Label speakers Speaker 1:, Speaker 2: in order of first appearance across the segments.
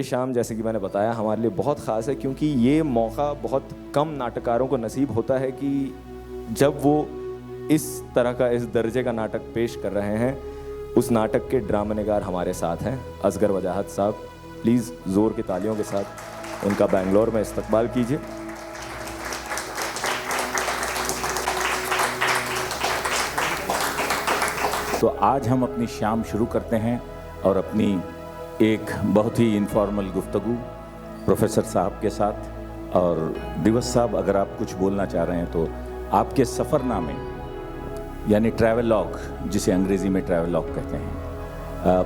Speaker 1: शाम जैसे कि मैंने बताया हमारे लिए बहुत ख़ास है, क्योंकि ये मौका बहुत कम नाटककारों को नसीब होता है कि जब वो इस तरह का, इस दर्जे का नाटक पेश कर रहे हैं। उस नाटक के ड्रामा निगार हमारे साथ हैं असगर वजाहत साहब। प्लीज़ ज़ोर की तालियों के साथ उनका बेंगलोर में इस्तकबाल कीजिए।
Speaker 2: तो आज हम अपनी शाम शुरू करते हैं और अपनी एक बहुत ही इनफॉर्मल गुफ्तगू प्रोफेसर साहब के साथ। और दिवस साहब, अगर आप कुछ बोलना चाह रहे हैं तो आपके सफ़रनामे यानी ट्रैवलॉग, जिसे अंग्रेज़ी में ट्रैवलॉग कहते हैं,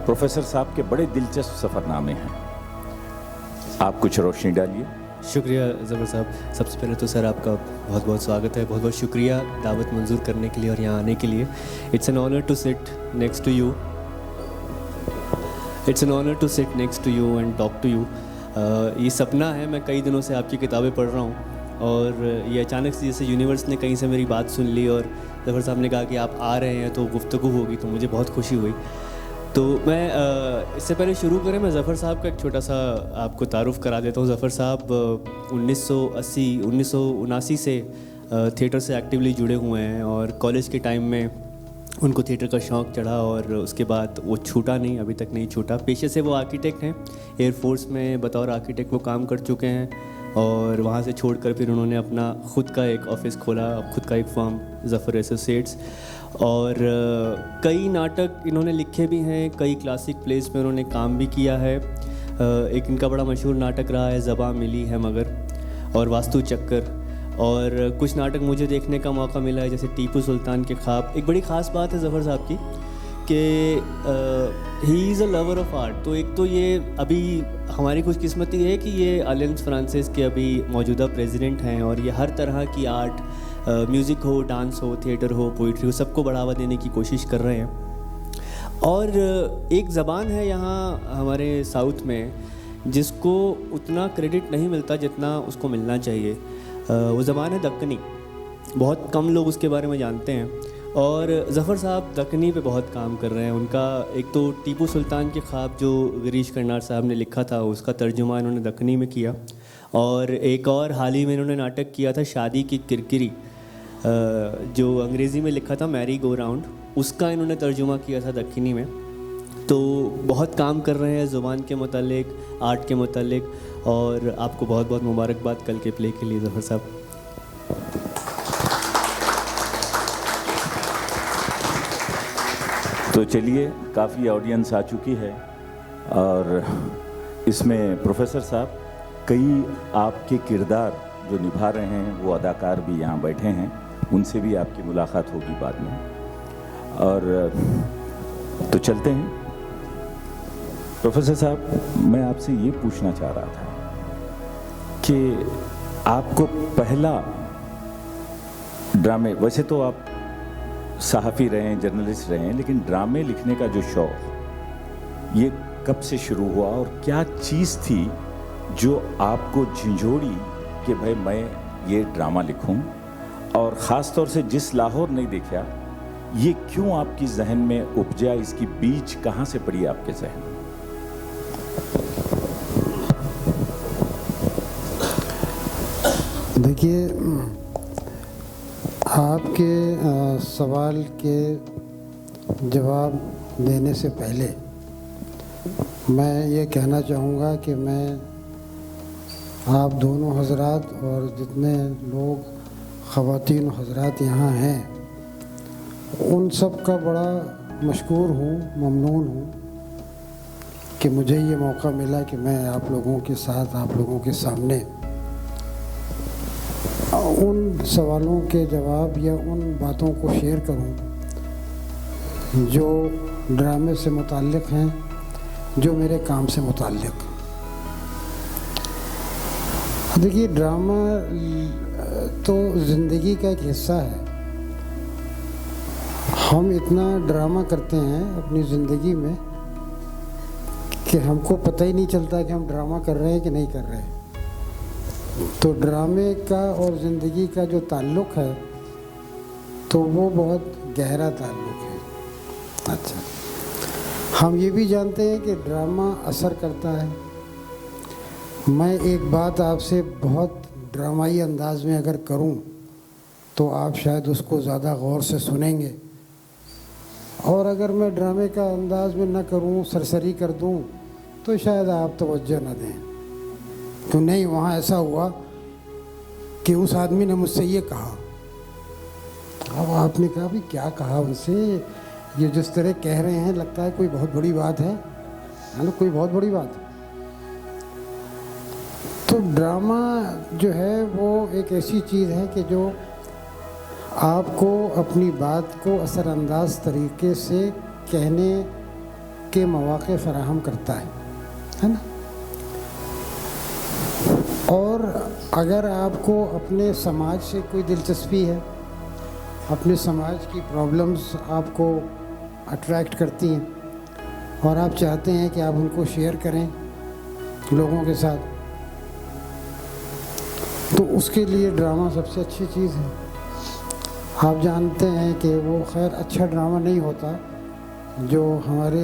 Speaker 2: प्रोफेसर साहब के बड़े दिलचस्प सफ़रनामे हैं, आप कुछ रोशनी डालिए।
Speaker 3: शुक्रिया ज़फ़र साहब। सबसे पहले तो सर आपका बहुत बहुत स्वागत है, बहुत बहुत शुक्रिया दावत मंजूर करने के लिए और यहाँ आने के लिए। It's an honour to sit next to you, it's an honour to sit next to you and talk to you. ये सपना है, मैं कई दिनों से आपकी किताबें पढ़ रहा हूँ और ये अचानक से जैसे यूनिवर्स ने कहीं से मेरी बात सुन ली और ज़फ़र साहब ने कहा कि आप आ रहे हैं तो गुफ्तगू होगी, तो मुझे बहुत खुशी हुई। तो मैं इससे पहले शुरू करें, मैं ज़फ़र साहब का एक छोटा सा आपको तारुफ़ करा देता हूँ। ज़फ़र साहब 1979 से थिएटर से एक्टिवली जुड़े हुए हैं और कॉलेज के टाइम में उनको थिएटर का शौक़ चढ़ा और उसके बाद वो छूटा नहीं, अभी तक नहीं छूटा। पेशे से वो आर्किटेक्ट हैं, एयरफोर्स में बतौर आर्किटेक्ट वो काम कर चुके हैं और वहाँ से छोड़कर फिर उन्होंने अपना ख़ुद का एक ऑफ़िस खोला, खुद का एक फर्म ज़फ़र एसोसिएट्स। और कई नाटक इन्होंने लिखे भी हैं, कई क्लासिक प्लेस में उन्होंने काम भी किया है। एक इनका बड़ा मशहूर नाटक रहा है ज़बां मिली है मगर, और वास्तु चक्कर, और कुछ नाटक मुझे देखने का मौका मिला है जैसे टीपू सुल्तान के ख्वाब। एक बड़ी ख़ास बात है ज़फ़र साहब की कि he is a lover of art. तो एक तो ये अभी हमारी खुशकिस्मती है कि ये अलायंस फ्रांसिस के अभी मौजूदा प्रेसिडेंट हैं और ये हर तरह की आर्ट, म्यूज़िक हो, डांस हो, थिएटर हो, पोइट्री हो, सबको बढ़ावा देने की कोशिश कर रहे हैं। और एक ज़बान है यहाँ हमारे साउथ में जिसको उतना क्रेडिट नहीं मिलता जितना उसको मिलना चाहिए। वो ज़बान है दक्कनी। बहुत कम लोग उसके बारे में जानते हैं और ज़फ़र साहब दक्कनी पे बहुत काम कर रहे हैं। उनका एक तो टीपू सुल्तान के ख्वाब जो गिरीश कर्नाड साहब ने लिखा था, उसका तर्जुमा इन्होंने दक्कनी में किया, और एक और हाल ही में इन्होंने नाटक किया था शादी की किरकिरी, जो अंग्रेज़ी में लिखा था मैरी गो राउंड, उसका इन्होंने तर्जुमा किया था दक्कनी में। तो बहुत काम कर रहे हैं ज़ुबान के मुतालिक, आर्ट के मुतालिक, और आपको बहुत बहुत मुबारकबाद कल के प्ले के लिए ज़फ़र साहब।
Speaker 2: तो चलिए, काफ़ी ऑडियंस आ चुकी है और इसमें प्रोफेसर साहब कई आपके किरदार जो निभा रहे हैं वो अदाकार भी यहाँ बैठे हैं, उनसे भी आपकी मुलाकात होगी बाद में। और तो चलते हैं। प्रोफेसर साहब, मैं आपसे ये पूछना चाह रहा था कि आपको पहला ड्रामे, वैसे तो आप सहाफ़ी रहे हैं, जर्नलिस्ट रहे हैं, लेकिन ड्रामे लिखने का जो शौक़ ये कब से शुरू हुआ और क्या चीज़ थी जो आपको झंझोड़ी कि भाई मैं ये ड्रामा लिखूं? और ख़ास तौर से जिस लाहौर नहीं देखा, ये क्यों आपकी जहन में उपजा? इसकी बीज कहाँ से पड़ी आपके जहन में?
Speaker 4: देखिए, आपके सवाल के जवाब देने से पहले मैं ये कहना चाहूँगा कि मैं आप दोनों हजरात और जितने लोग ख़वातीन हजरात यहाँ हैं उन सब का बड़ा मशकूर हूँ, ममनून हूँ कि मुझे ये मौका मिला कि मैं आप लोगों के साथ, आप लोगों के सामने उन सवालों के जवाब या उन बातों को शेयर करूं जो ड्रामे से मुताल्लिक़ हैं, जो मेरे काम से मुताल्लिक़। देखिए, ड्रामा तो ज़िंदगी का एक हिस्सा है। हम इतना ड्रामा करते हैं अपनी ज़िंदगी में कि हमको पता ही नहीं चलता कि हम ड्रामा कर रहे हैं कि नहीं कर रहे हैं। तो ड्रामे का और ज़िंदगी का जो ताल्लुक़ है तो वो बहुत गहरा ताल्लुक़ है। अच्छा, हम ये भी जानते हैं कि ड्रामा असर करता है, मैं एक बात आपसे बहुत ड्रामाई अंदाज में अगर करूं तो आप शायद उसको ज़्यादा गौर से सुनेंगे, और अगर मैं ड्रामे का अंदाज में न करूं, सरसरी कर दूं, तो शायद आप तवज्जो न दें। तो नहीं, वहाँ ऐसा हुआ कि उस आदमी ने मुझसे ये कहा। अब आपने कहा भी क्या कहा उनसे, ये जिस तरह कह रहे हैं लगता है कोई बहुत बड़ी बात है ना, कोई बहुत बड़ी बात है। तो ड्रामा जो है वो एक ऐसी चीज़ है कि जो आपको अपनी बात को असरअंदाज तरीके से कहने के मौके फराहम करता है ना। और अगर आपको अपने समाज से कोई दिलचस्पी है, अपने समाज की प्रॉब्लम्स आपको अट्रैक्ट करती हैं और आप चाहते हैं कि आप उनको शेयर करें लोगों के साथ, तो उसके लिए ड्रामा सबसे अच्छी चीज़ है। आप जानते हैं कि वो खैर अच्छा ड्रामा नहीं होता जो हमारे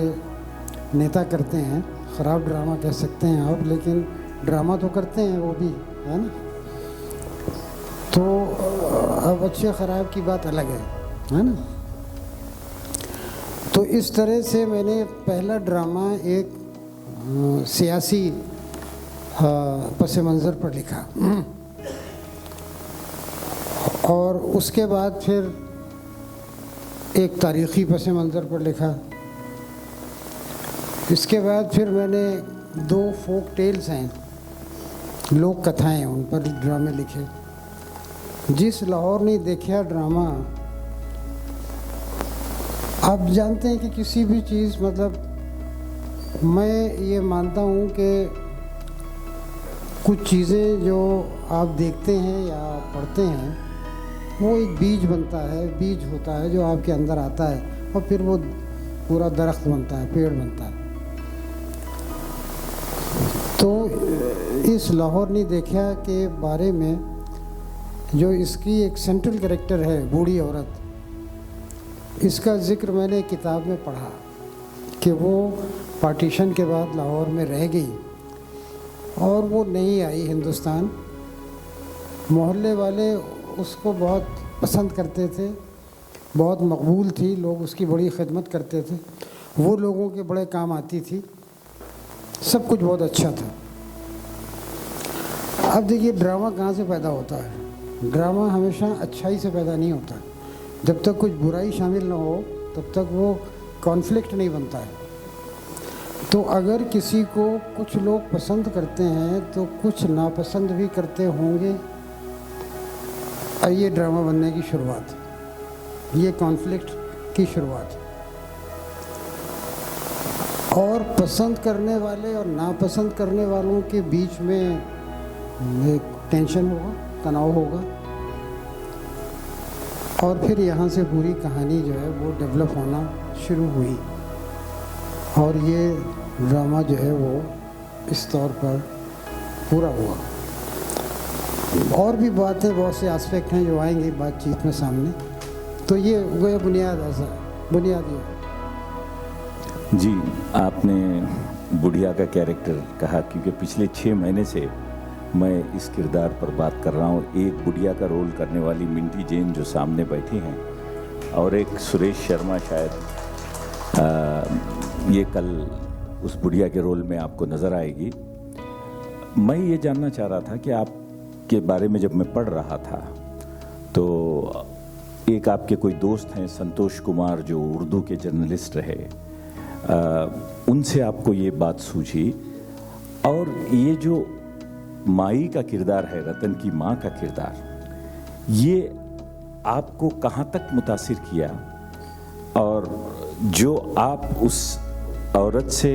Speaker 4: नेता करते हैं, ख़राब ड्रामा कह सकते हैं आप, लेकिन ड्रामा तो करते हैं वो भी, है ना। तो अब अच्छे ख़राब की बात अलग है ना। तो इस तरह से मैंने पहला ड्रामा एक सियासी पस मंज़र पर लिखा, और उसके बाद फिर एक तारीख़ी पस मंज़र पर लिखा। इसके बाद फिर मैंने 2 फोक टेल्स हैं, लोक कथाएं, उन पर ड्रामे लिखे। जिस लाहौर ने देखा ड्रामा, आप जानते हैं कि किसी भी चीज़, मतलब मैं ये मानता हूँ कि कुछ चीज़ें जो आप देखते हैं या पढ़ते हैं वो एक बीज बनता है, बीज होता है जो आपके अंदर आता है और फिर वो पूरा दरख्त बनता है, पेड़ बनता है। तो इस लाहौर ने देखा के बारे में जो इसकी एक सेंट्रल कैरेक्टर है, बूढ़ी औरत, इसका ज़िक्र मैंने किताब में पढ़ा कि वो पार्टीशन के बाद लाहौर में रह गई और वो नहीं आई हिंदुस्तान। मोहल्ले वाले उसको बहुत पसंद करते थे, बहुत मकबूल थी, लोग उसकी बड़ी खिदमत करते थे, वो लोगों के बड़े काम आती थी, सब कुछ बहुत अच्छा था। अब देखिए ड्रामा कहाँ से पैदा होता है। ड्रामा हमेशा अच्छाई से पैदा नहीं होता। जब तक कुछ बुराई शामिल ना हो तब तक वो कॉन्फ्लिक्ट नहीं बनता है। तो अगर किसी को कुछ लोग पसंद करते हैं तो कुछ नापसंद भी करते होंगे, ये ड्रामा बनने की शुरुआत, ये कॉन्फ्लिक्ट की शुरुआत। और पसंद करने वाले और नापसंद करने वालों के बीच में एक टेंशन होगा, तनाव होगा, और फिर यहाँ से पूरी कहानी जो है वो डेवलप होना शुरू हुई। और ये ड्रामा जो है वो इस तौर पर पूरा हुआ। और भी बातें, बहुत से एस्पेक्ट हैं जो आएंगे बातचीत में सामने। तो ये वो बुनियादी है।
Speaker 2: जी, आपने बुढ़िया का कैरेक्टर कहा, क्योंकि पिछले 6 महीने से मैं इस किरदार पर बात कर रहा हूँ। एक बुढ़िया का रोल करने वाली मिंटी जैन जो सामने बैठी हैं, और एक सुरेश शर्मा, शायद ये कल उस बुढ़िया के रोल में आपको नज़र आएगी। मैं ये जानना चाह रहा था कि आपके बारे में जब मैं पढ़ रहा था तो एक आपके कोई दोस्त हैं संतोष कुमार, जो उर्दू के जर्नलिस्ट रहे, उनसे आपको ये बात सूझी। और ये जो माई का किरदार है, रतन की माँ का किरदार, ये आपको कहाँ तक मुतासिर किया, और जो आप उस औरत से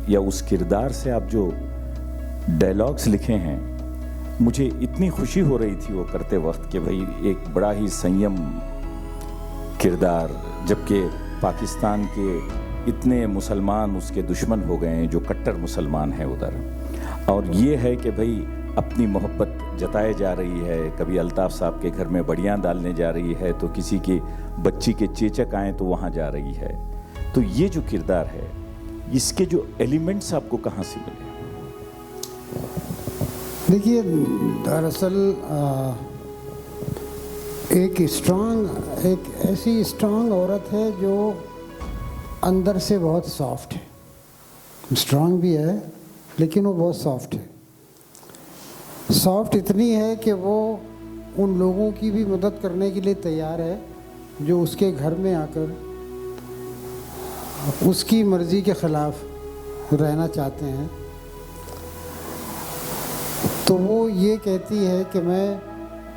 Speaker 2: या उस किरदार से आप जो डायलॉग्स लिखे हैं, मुझे इतनी खुशी हो रही थी वो करते वक्त कि भाई एक बड़ा ही संयम किरदार, जबकि पाकिस्तान के इतने मुसलमान उसके दुश्मन हो गए हैं, जो कट्टर मुसलमान हैं उधर, और ये है कि भाई अपनी मोहब्बत जताए जा रही है। कभी अल्ताफ़ साहब के घर में बड़ियाँ डालने जा रही है, तो किसी की बच्ची के चेचक आए तो वहाँ जा रही है। तो ये जो किरदार है, इसके जो एलिमेंट्स आपको कहाँ से मिले?
Speaker 4: देखिए, दरअसल एक ऐसी स्ट्रांग औरत है जो अंदर से बहुत सॉफ्ट है, स्ट्रांग भी है लेकिन वो बहुत सॉफ्ट है। सॉफ्ट इतनी है कि वो उन लोगों की भी मदद करने के लिए तैयार है जो उसके घर में आकर उसकी मर्ज़ी के ख़िलाफ़ रहना चाहते हैं। तो वो ये कहती है कि मैं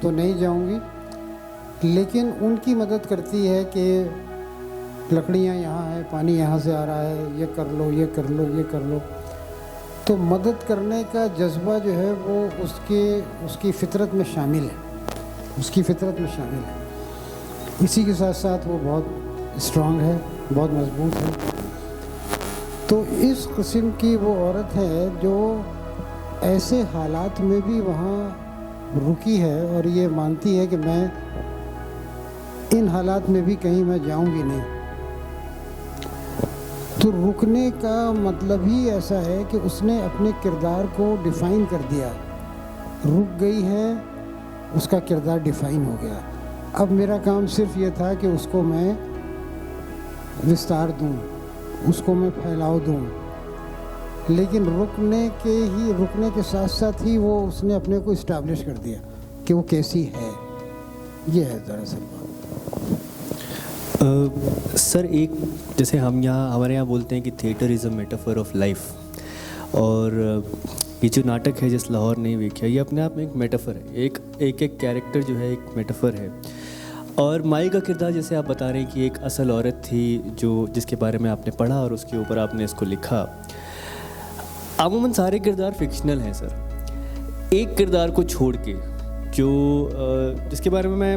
Speaker 4: तो नहीं जाऊंगी, लेकिन उनकी मदद करती है कि लकड़ियाँ यहाँ हैं, पानी यहाँ से आ रहा है, ये कर लो, ये कर लो, ये कर लो। तो मदद करने का जज्बा जो है वो उसकी फितरत में शामिल है, उसकी फितरत में शामिल है। इसी के साथ साथ वो बहुत स्ट्रांग है, बहुत मजबूत है। तो इस किस्म की वो औरत है जो ऐसे हालात में भी वहाँ रुकी है और ये मानती है कि मैं इन हालात में भी कहीं मैं जाऊंगी नहीं। तो रुकने का मतलब ही ऐसा है कि उसने अपने किरदार को डिफ़ाइन कर दिया, रुक गई है, उसका किरदार डिफ़ाइन हो गया। अब मेरा काम सिर्फ ये था कि उसको मैं विस्तार दूं, उसको मैं फैलाव दूं, लेकिन रुकने के साथ साथ ही वो उसने अपने को इस्टेब्लिश कर दिया कि वो कैसी है। ये है दरअसल बात।
Speaker 3: सर, एक जैसे हमारे यहाँ बोलते हैं कि theatre is a metaphor of life, और ये जो नाटक है जिस लाहौर नहीं वेख्या, ये अपने आप में एक मेटाफर है। एक कैरेक्टर जो है एक मेटाफर है। और माई का किरदार जैसे आप बता रहे हैं कि एक असल औरत थी जिसके बारे में आपने पढ़ा और उसके ऊपर आपने इसको लिखा। अमूमन सारे किरदार फिक्शनल हैं सर, एक किरदार को छोड़ के जिसके बारे में मैं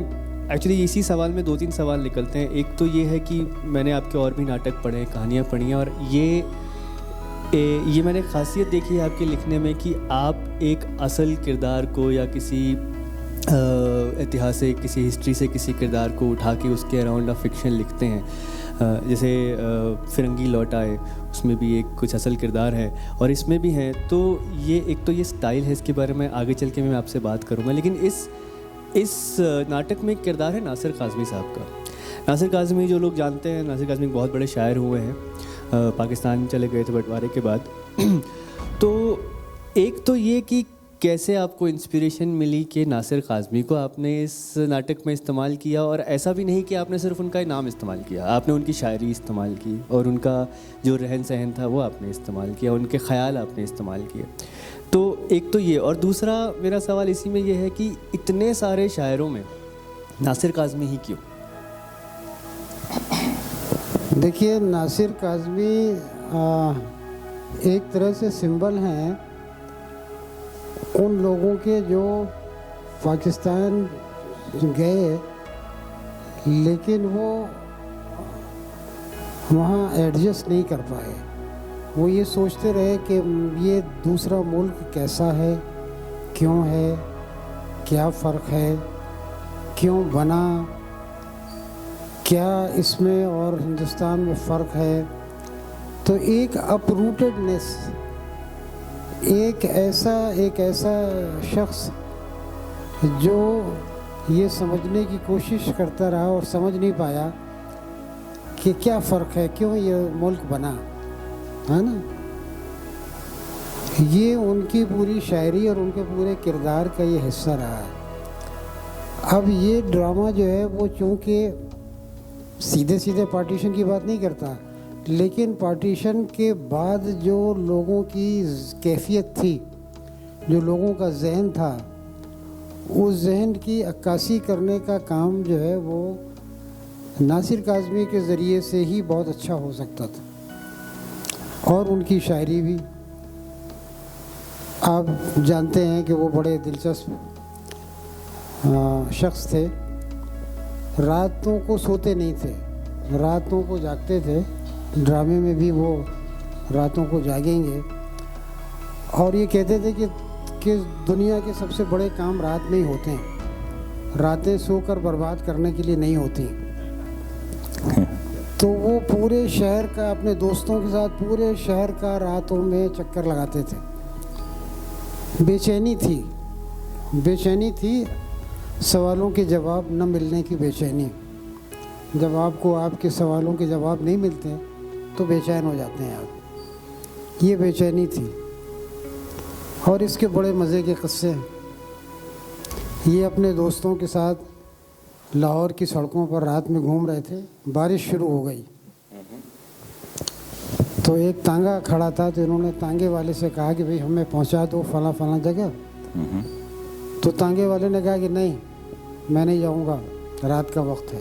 Speaker 3: एक्चुअली इसी सवाल में 2-3 सवाल निकलते हैं। एक तो ये है कि मैंने आपके और भी नाटक पढ़े, कहानियाँ पढ़ी हैं, और ये मैंने खासियत देखी है आपके लिखने में कि आप एक असल किरदार को या किसी ऐतिहासिक किसी हिस्ट्री से किसी किरदार को उठा के उसके अराउंड आप फिक्शन लिखते हैं। जैसे फिरंगी लौट आए, उसमें भी एक कुछ असल किरदार है और इसमें भी है। तो ये स्टाइल है, इसके बारे में आगे चल के मैं आपसे बात करूँगा। लेकिन इस नाटक में एक किरदार है नासिर काज़मी साहब का। नासिर काज़मी, जो लोग जानते हैं, नासिर काज़मी बहुत बड़े शायर हुए हैं, पाकिस्तान चले गए थे बंटवारे के बाद। तो एक तो ये कि कैसे आपको इंस्पिरेशन मिली कि नासिर काज़मी को आपने इस नाटक में इस्तेमाल किया, और ऐसा भी नहीं कि आपने सिर्फ उनका नाम इस्तेमाल किया, आपने उनकी शायरी इस्तेमाल की और उनका जो रहन सहन था वो आपने इस्तेमाल किया, उनके ख़याल आपने इस्तेमाल किए। तो एक तो ये, और दूसरा मेरा सवाल इसी में ये है कि इतने सारे शायरों में नासिर काज़मी ही क्यों?
Speaker 4: देखिए, नासिर काज़मी एक तरह से सिंबल हैं उन लोगों के जो पाकिस्तान गए लेकिन वो वहाँ एडजस्ट नहीं कर पाए। वो ये सोचते रहे कि ये दूसरा मुल्क कैसा है, क्यों है, क्या फ़र्क है, क्यों बना, क्या इसमें और हिंदुस्तान में फ़र्क है। तो एक अपरूटेडनेस, एक ऐसा शख्स जो ये समझने की कोशिश करता रहा और समझ नहीं पाया कि क्या फ़र्क है, क्यों ये मुल्क बना, है ना। ये उनकी पूरी शायरी और उनके पूरे किरदार का ये हिस्सा रहा है। अब ये ड्रामा जो है वो चूँकि सीधे पार्टीशन की बात नहीं करता, लेकिन पार्टीशन के बाद जो लोगों की कैफियत थी, जो लोगों का जहन था, उस जहन की अक्कासी करने का काम जो है वो नासिर काज़मी के ज़रिए से ही बहुत अच्छा हो सकता था। और उनकी शायरी भी आप जानते हैं कि वो बड़े दिलचस्प शख्स थे। रातों को सोते नहीं थे, रातों को जागते थे। ड्रामे में भी वो रातों को जागेंगे और ये कहते थे कि दुनिया के सबसे बड़े काम रात में ही होते हैं, रातें सोकर बर्बाद करने के लिए नहीं होती। तो वो पूरे शहर का, अपने दोस्तों के साथ पूरे शहर का रातों में चक्कर लगाते थे। बेचैनी थी सवालों के जवाब न मिलने की बेचैनी। जब आपको आपके सवालों के जवाब नहीं मिलते तो बेचैन हो जाते हैं आप। ये बेचैनी थी। और इसके बड़े मज़े के किस्से हैं। ये अपने दोस्तों के साथ लाहौर की सड़कों पर रात में घूम रहे थे। बारिश शुरू हो गई तो एक तांगा खड़ा था, तो इन्होंने तांगे वाले से कहा कि भाई हमें पहुंचा दो फला जगह। तो तांगे वाले ने कहा कि नहीं, मैं नहीं जाऊंगा, रात का वक्त है।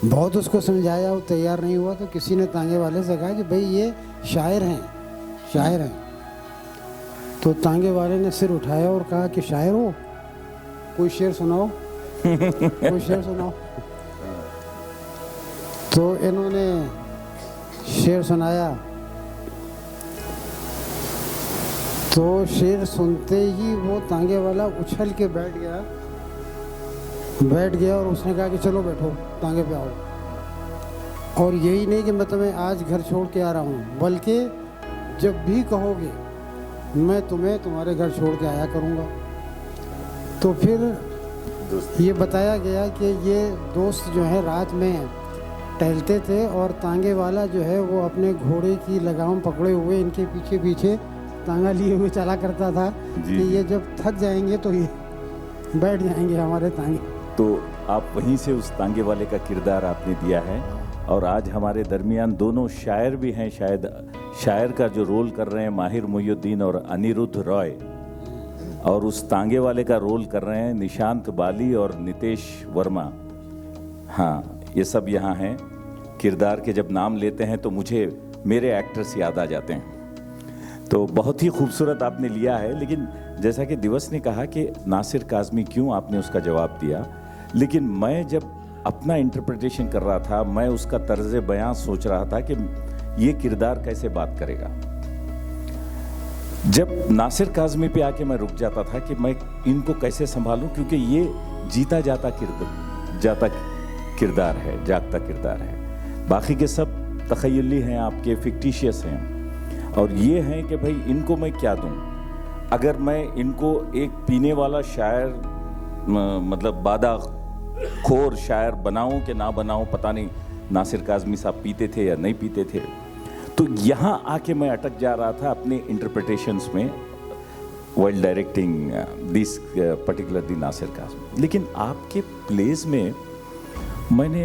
Speaker 4: बहुत उसको समझाया, वो तैयार नहीं हुआ। तो किसी ने तांगे वाले से कहा कि भाई ये शायर हैं। तो तांगे वाले ने सिर उठाया और कहा कि शायर हो, कोई शेर सुनाओ। तो इन्होंने शेर सुनाया। तो शेर सुनते ही वो तांगे वाला उछल के बैठ गया और उसने कहा कि चलो बैठो, तांगे पे आओ। और यही नहीं कि मैं तुम्हें आज घर छोड़ के आ रहा हूँ, बल्कि जब भी कहोगे मैं तुम्हें तुम्हारे घर छोड़ के आया करूँगा। तो फिर ये बताया गया कि ये दोस्त जो है रात में टहलते थे और तांगे वाला जो है वो अपने घोड़े की लगाम पकड़े हुए इनके पीछे तांगा लिए हुए चला करता था कि ये जब थक जाएंगे तो ये बैठ जाएंगे हमारे तांगे।
Speaker 2: तो आप वहीं से उस तांगे वाले का किरदार आपने दिया है। और आज हमारे दरमियान दोनों शायर भी हैं। शायद शायर का जो रोल कर रहे हैं माहिर मोहिउद्दीन और अनिरुद्ध रॉय, और उस तांगे वाले का रोल कर रहे हैं निशांत बाली और नितेश वर्मा। हाँ, ये सब यहाँ हैं। किरदार के जब नाम लेते हैं तो मुझे मेरे एक्टर्स याद आ जाते हैं। तो बहुत ही खूबसूरत आपने लिया है। लेकिन जैसा कि दिवस ने कहा कि नासिर काज़मी क्यों, आपने उसका जवाब दिया। लेकिन मैं जब अपना इंटरप्रिटेशन कर रहा था, मैं उसका तर्ज बयां सोच रहा था कि ये किरदार कैसे बात करेगा। जब नासिर काज़मी पे आके मैं रुक जाता था कि मैं इनको कैसे संभालूं, क्योंकि ये जीता जाता किरदार है, जागता किरदार है। बाकी के सब तखयली हैं, आपके फिक्टिशियस हैं। और ये हैं कि भाई इनको मैं क्या दूं। अगर मैं इनको एक पीने वाला शायर, मतलब बादा खोर शायर बनाऊं कि ना बनाऊं, पता नहीं नासिर काज़मी साहब पीते थे या नहीं पीते थे। तो यहाँ आके मैं अटक जा रहा था अपने इंटरप्रिटेशंस में while directing this particularly Nasir Kazmi. लेकिन आपके प्लेस में मैंने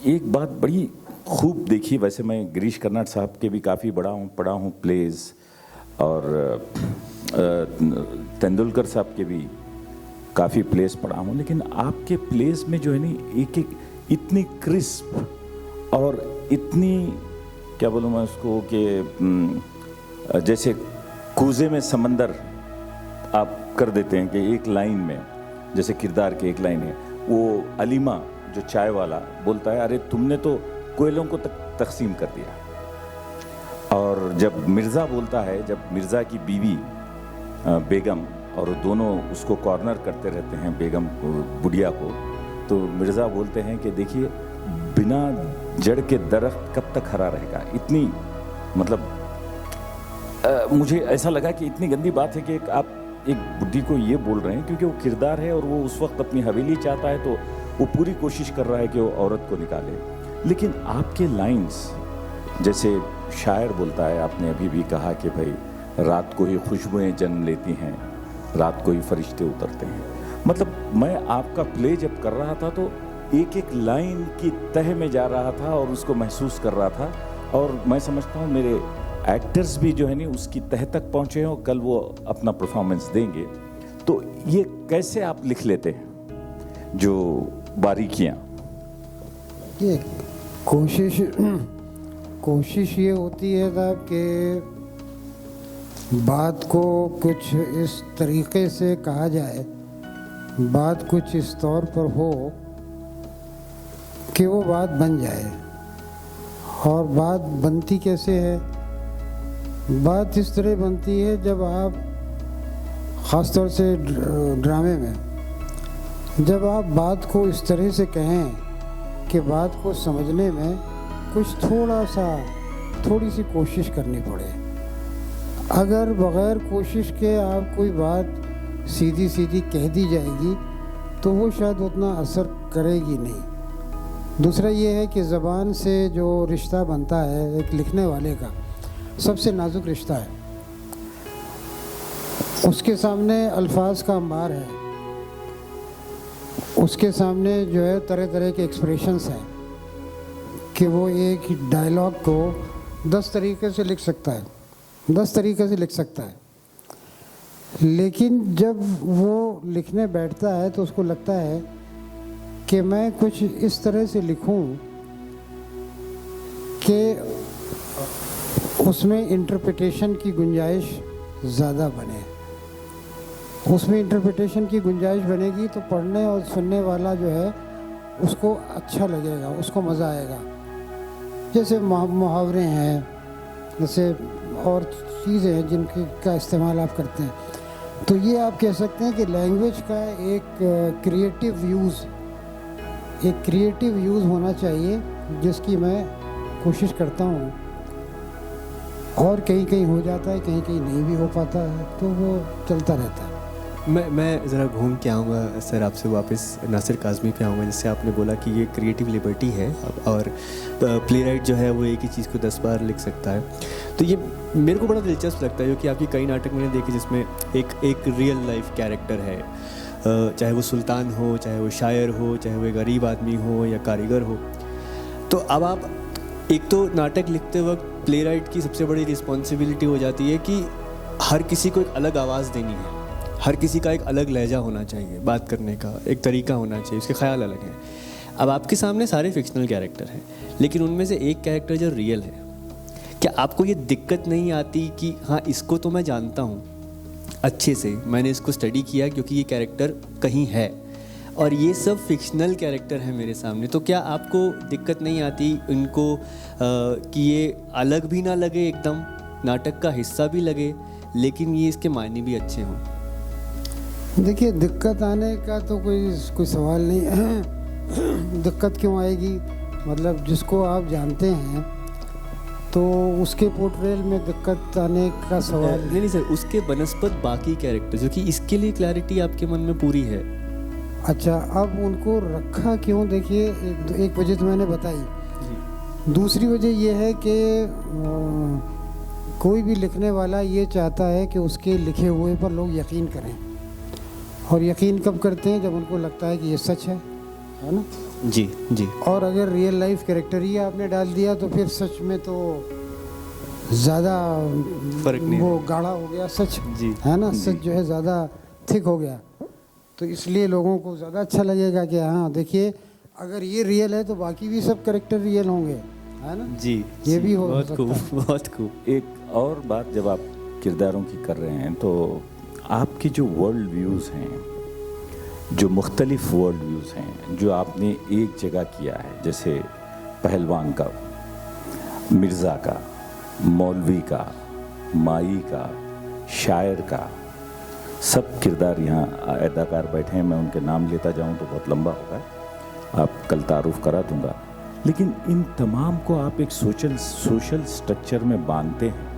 Speaker 2: एक बात बड़ी खूब देखी। वैसे मैं गिरीश कर्नाड साहब के भी काफ़ी पढ़ा हूँ प्लेज, और तेंदुलकर साहब के भी काफ़ी प्लेस पढ़ा हूँ। लेकिन आपके प्लेस में जो है ना एक इतनी क्रिस्प और इतनी, क्या बोलूँ मैं उसको, कि जैसे कूजे में समंदर आप कर देते हैं कि एक लाइन में, जैसे किरदार के एक लाइन है। वो अलीमा जो चाय वाला बोलता है, अरे तुमने तो कोयलों को तकसीम कर दिया। और जब मिर्ज़ा बोलता है, जब मिर्ज़ा की बीवी बेगम, और दोनों उसको कॉर्नर करते रहते हैं बेगम बुढ़िया को, तो मिर्ज़ा बोलते हैं कि देखिए बिना जड़ के दरख्त कब तक हरा रहेगा। इतनी मतलब मुझे ऐसा लगा कि इतनी गंदी बात है कि आप एक बुढ़ी को ये बोल रहे हैं, क्योंकि वो किरदार है और वो उस वक्त अपनी हवेली चाहता है, तो वो पूरी कोशिश कर रहा है कि वो औरत को निकाले। लेकिन आपके लाइंस, जैसे शायर बोलता है, आपने अभी भी कहा कि भाई रात को ही खुशबुएं जन्म लेती हैं, रात को ही फरिश्ते उतरते हैं। मतलब मैं आपका प्ले जब कर रहा था तो एक एक लाइन की तह में जा रहा था और उसको महसूस कर रहा था। और मैं समझता हूँ मेरे एक्टर्स भी जो है ना उसकी तह तक पहुँचे हैं और कल वो अपना परफॉर्मेंस देंगे। तो ये कैसे आप लिख लेते हैं जो बारीकियाँ?
Speaker 4: ये कोशिश ये होती है साहब कि बात को कुछ इस तरीके से कहा जाए, बात कुछ इस तौर पर हो कि वो बात बन जाए। और बात बनती कैसे है? बात इस तरह बनती है जब आप, ख़ासतौर से ड्रामे में, जब आप बात को इस तरह से कहें कि बात को समझने में कुछ थोड़ी सी कोशिश करनी पड़े। अगर बग़ैर कोशिश के आप कोई बात सीधी सीधी कह दी जाएगी तो वो शायद उतना असर करेगी नहीं। दूसरा ये है कि ज़बान से जो रिश्ता बनता है एक लिखने वाले का, सबसे नाजुक रिश्ता है। उसके सामने अल्फाज का अंबार है, उसके सामने जो है तरह तरह के एक्सप्रेशंस हैं कि वो एक डायलॉग को 10 तरीके से लिख सकता है, 10 तरीके से लिख सकता है। लेकिन जब वो लिखने बैठता है तो उसको लगता है कि मैं कुछ इस तरह से लिखूं कि उसमें इंटरप्रिटेशन की गुंजाइश ज़्यादा बने। उसमें इंटरप्रिटेशन की गुंजाइश बनेगी तो पढ़ने और सुनने वाला जो है उसको अच्छा लगेगा, उसको मज़ा आएगा। जैसे मुहावरे हैं, जैसे और चीज़ें हैं जिनकी का इस्तेमाल आप करते हैं। तो ये आप कह सकते हैं कि लैंग्वेज का एक क्रिएटिव यूज़ होना चाहिए, जिसकी मैं कोशिश करता हूँ। और कहीं कहीं हो जाता है, कहीं कहीं नहीं भी हो पाता है, तो वो चलता रहता है।
Speaker 3: मैं ज़रा घूम के आऊँगा सर, आपसे वापस नासिर काज़मी पे आऊँगा। जैसे आपने बोला कि ये क्रिएटिव लिबर्टी है और प्ले राइट जो है वो एक ही चीज़ को 10 बार लिख सकता है। तो ये मेरे को बड़ा दिलचस्प लगता है, क्योंकि आपकी कई नाटक मैंने देखे जिसमें एक रियल लाइफ कैरेक्टर है, चाहे वो सुल्तान हो, चाहे वो शायर हो, चाहे वो एक गरीब आदमी हो या कारीगर हो। तो अब आप एक तो नाटक लिखते वक्त प्ले राइट की सबसे बड़ी रिस्पॉन्सिबिलिटी हो जाती है कि हर किसी को एक अलग आवाज़ देनी है, हर किसी का एक अलग लहजा होना चाहिए, बात करने का एक तरीका होना चाहिए, उसके ख्याल अलग हैं। अब आपके सामने सारे फिक्शनल कैरेक्टर हैं, लेकिन उनमें से एक कैरेक्टर जो रियल है, क्या आपको ये दिक्कत नहीं आती कि हाँ इसको तो मैं जानता हूँ अच्छे से, मैंने इसको स्टडी किया क्योंकि ये कैरेक्टर कहीं है और ये सब फिक्शनल कैरेक्टर है मेरे सामने, तो क्या आपको दिक्कत नहीं आती इनको कि ये अलग भी ना लगे, एकदम नाटक का हिस्सा भी लगे, लेकिन ये इसके मायने भी अच्छे हों?
Speaker 4: देखिए, दिक्कत आने का तो कोई सवाल नहीं है। दिक्कत क्यों आएगी? मतलब जिसको आप जानते हैं तो उसके पोर्ट्रेल में दिक्कत आने का सवाल
Speaker 3: नहीं सर, उसके बनस्पत बाकी कैरेक्टर, जो कि इसके लिए क्लैरिटी आपके मन में पूरी है।
Speaker 4: अच्छा, अब उनको रखा क्यों? देखिए, एक वजह तो मैंने बताई। दूसरी वजह यह है कि कोई भी लिखने वाला ये चाहता है कि उसके लिखे हुए पर लोग यकीन करें, और यकीन कब करते हैं? जब उनको लगता है कि ये सच है ना?
Speaker 3: जी जी।
Speaker 4: और अगर रियल लाइफ कैरेक्टर ही आपने डाल दिया तो फिर सच में तो ज़्यादा
Speaker 3: फर्क नहीं,
Speaker 4: वो गाढ़ा हो गया सच,
Speaker 3: जी
Speaker 4: है ना? सच जो है ज़्यादा थिक हो गया, तो इसलिए लोगों को ज़्यादा अच्छा लगेगा कि हाँ देखिए, अगर ये रियल है तो बाकी भी सब कैरेक्टर रियल होंगे, है ना?
Speaker 3: जी,
Speaker 4: ये भी हो
Speaker 3: बहुत
Speaker 4: सकता है।
Speaker 3: बहुत खूब।
Speaker 2: एक और बात, जब आप किरदारों की कर रहे हैं तो आपकी जो वर्ल्ड व्यूज़ हैं, जो मुख्तलिफ वर्ल्ड व्यूज़ हैं जो आपने एक जगह किया है, जैसे पहलवान का, मिर्ज़ा का, मौलवी का, माई का, शायर का, सब किरदार यहाँ अदाकार बैठे हैं। मैं उनके नाम लेता जाऊँ तो बहुत लंबा होगा, आप कल तारुफ करा दूँगा। लेकिन इन तमाम को आप एक सोशल स्ट्रक्चर में बांधते हैं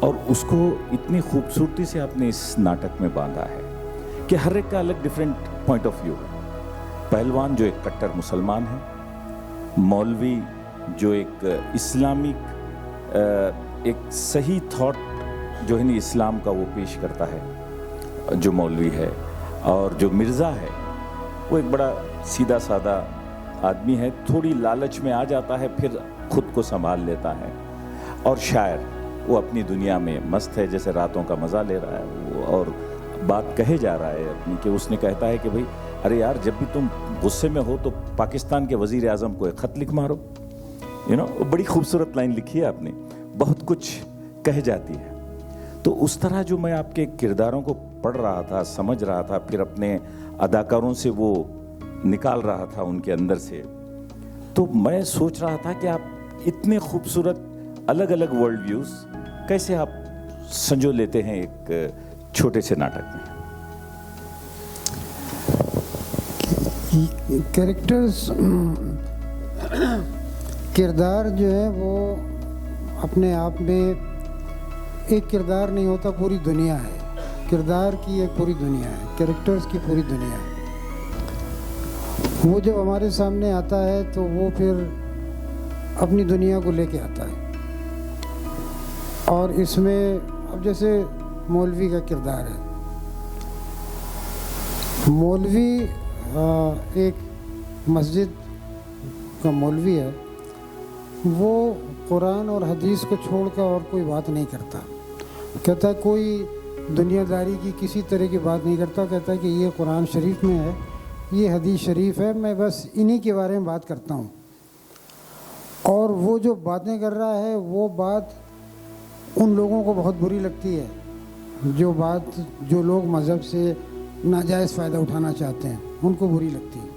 Speaker 2: और उसको इतनी खूबसूरती से आपने इस नाटक में बांधा है कि हर एक का अलग डिफरेंट पॉइंट ऑफ व्यू है। पहलवान जो एक कट्टर मुसलमान है, मौलवी जो एक इस्लामिक एक सही थॉट जो है ना इस्लाम का वो पेश करता है जो मौलवी है, और जो मिर्ज़ा है वो एक बड़ा सीधा सादा आदमी है, थोड़ी लालच में आ जाता है फिर खुद को संभाल लेता है। और शायर वो अपनी दुनिया में मस्त है, जैसे रातों का मज़ा ले रहा है वो, और बात कहे जा रहा है अपनी कि उसने कहता है कि भाई अरे यार, जब भी तुम गुस्से में हो तो पाकिस्तान के वज़ीर आज़म को एक ख़त लिख मारो। बड़ी खूबसूरत लाइन लिखी है आपने, बहुत कुछ कह जाती है। तो उस तरह जो मैं आपके किरदारों को पढ़ रहा था, समझ रहा था, फिर अपने अदाकारों से वो निकाल रहा था उनके अंदर से, तो मैं सोच रहा था कि आप इतने खूबसूरत अलग अलग वर्ल्ड व्यूज़ कैसे आप संजो लेते हैं एक छोटे से नाटक में।
Speaker 4: कैरेक्टर्स, किरदार जो है वो अपने आप में एक किरदार नहीं होता, पूरी दुनिया है। किरदार की एक पूरी दुनिया है, कैरेक्टर्स की पूरी दुनिया है। वो जब हमारे सामने आता है तो वो फिर अपनी दुनिया को लेके आता है। और इसमें अब जैसे मौलवी का किरदार है। मौलवी एक मस्जिद का मौलवी है, वो कुरान और हदीस को छोड़कर और कोई बात नहीं करता। कहता है कोई दुनियादारी की किसी तरह की बात नहीं करता। कहता है कि ये कुरान शरीफ में है, ये हदीस शरीफ है, मैं बस इन्हीं के बारे में बात करता हूँ। और वो जो बातें कर रहा है वो बात उन लोगों को बहुत बुरी लगती है, जो लोग मज़हब से नाजायज़ फ़ायदा उठाना चाहते हैं, उनको बुरी लगती है।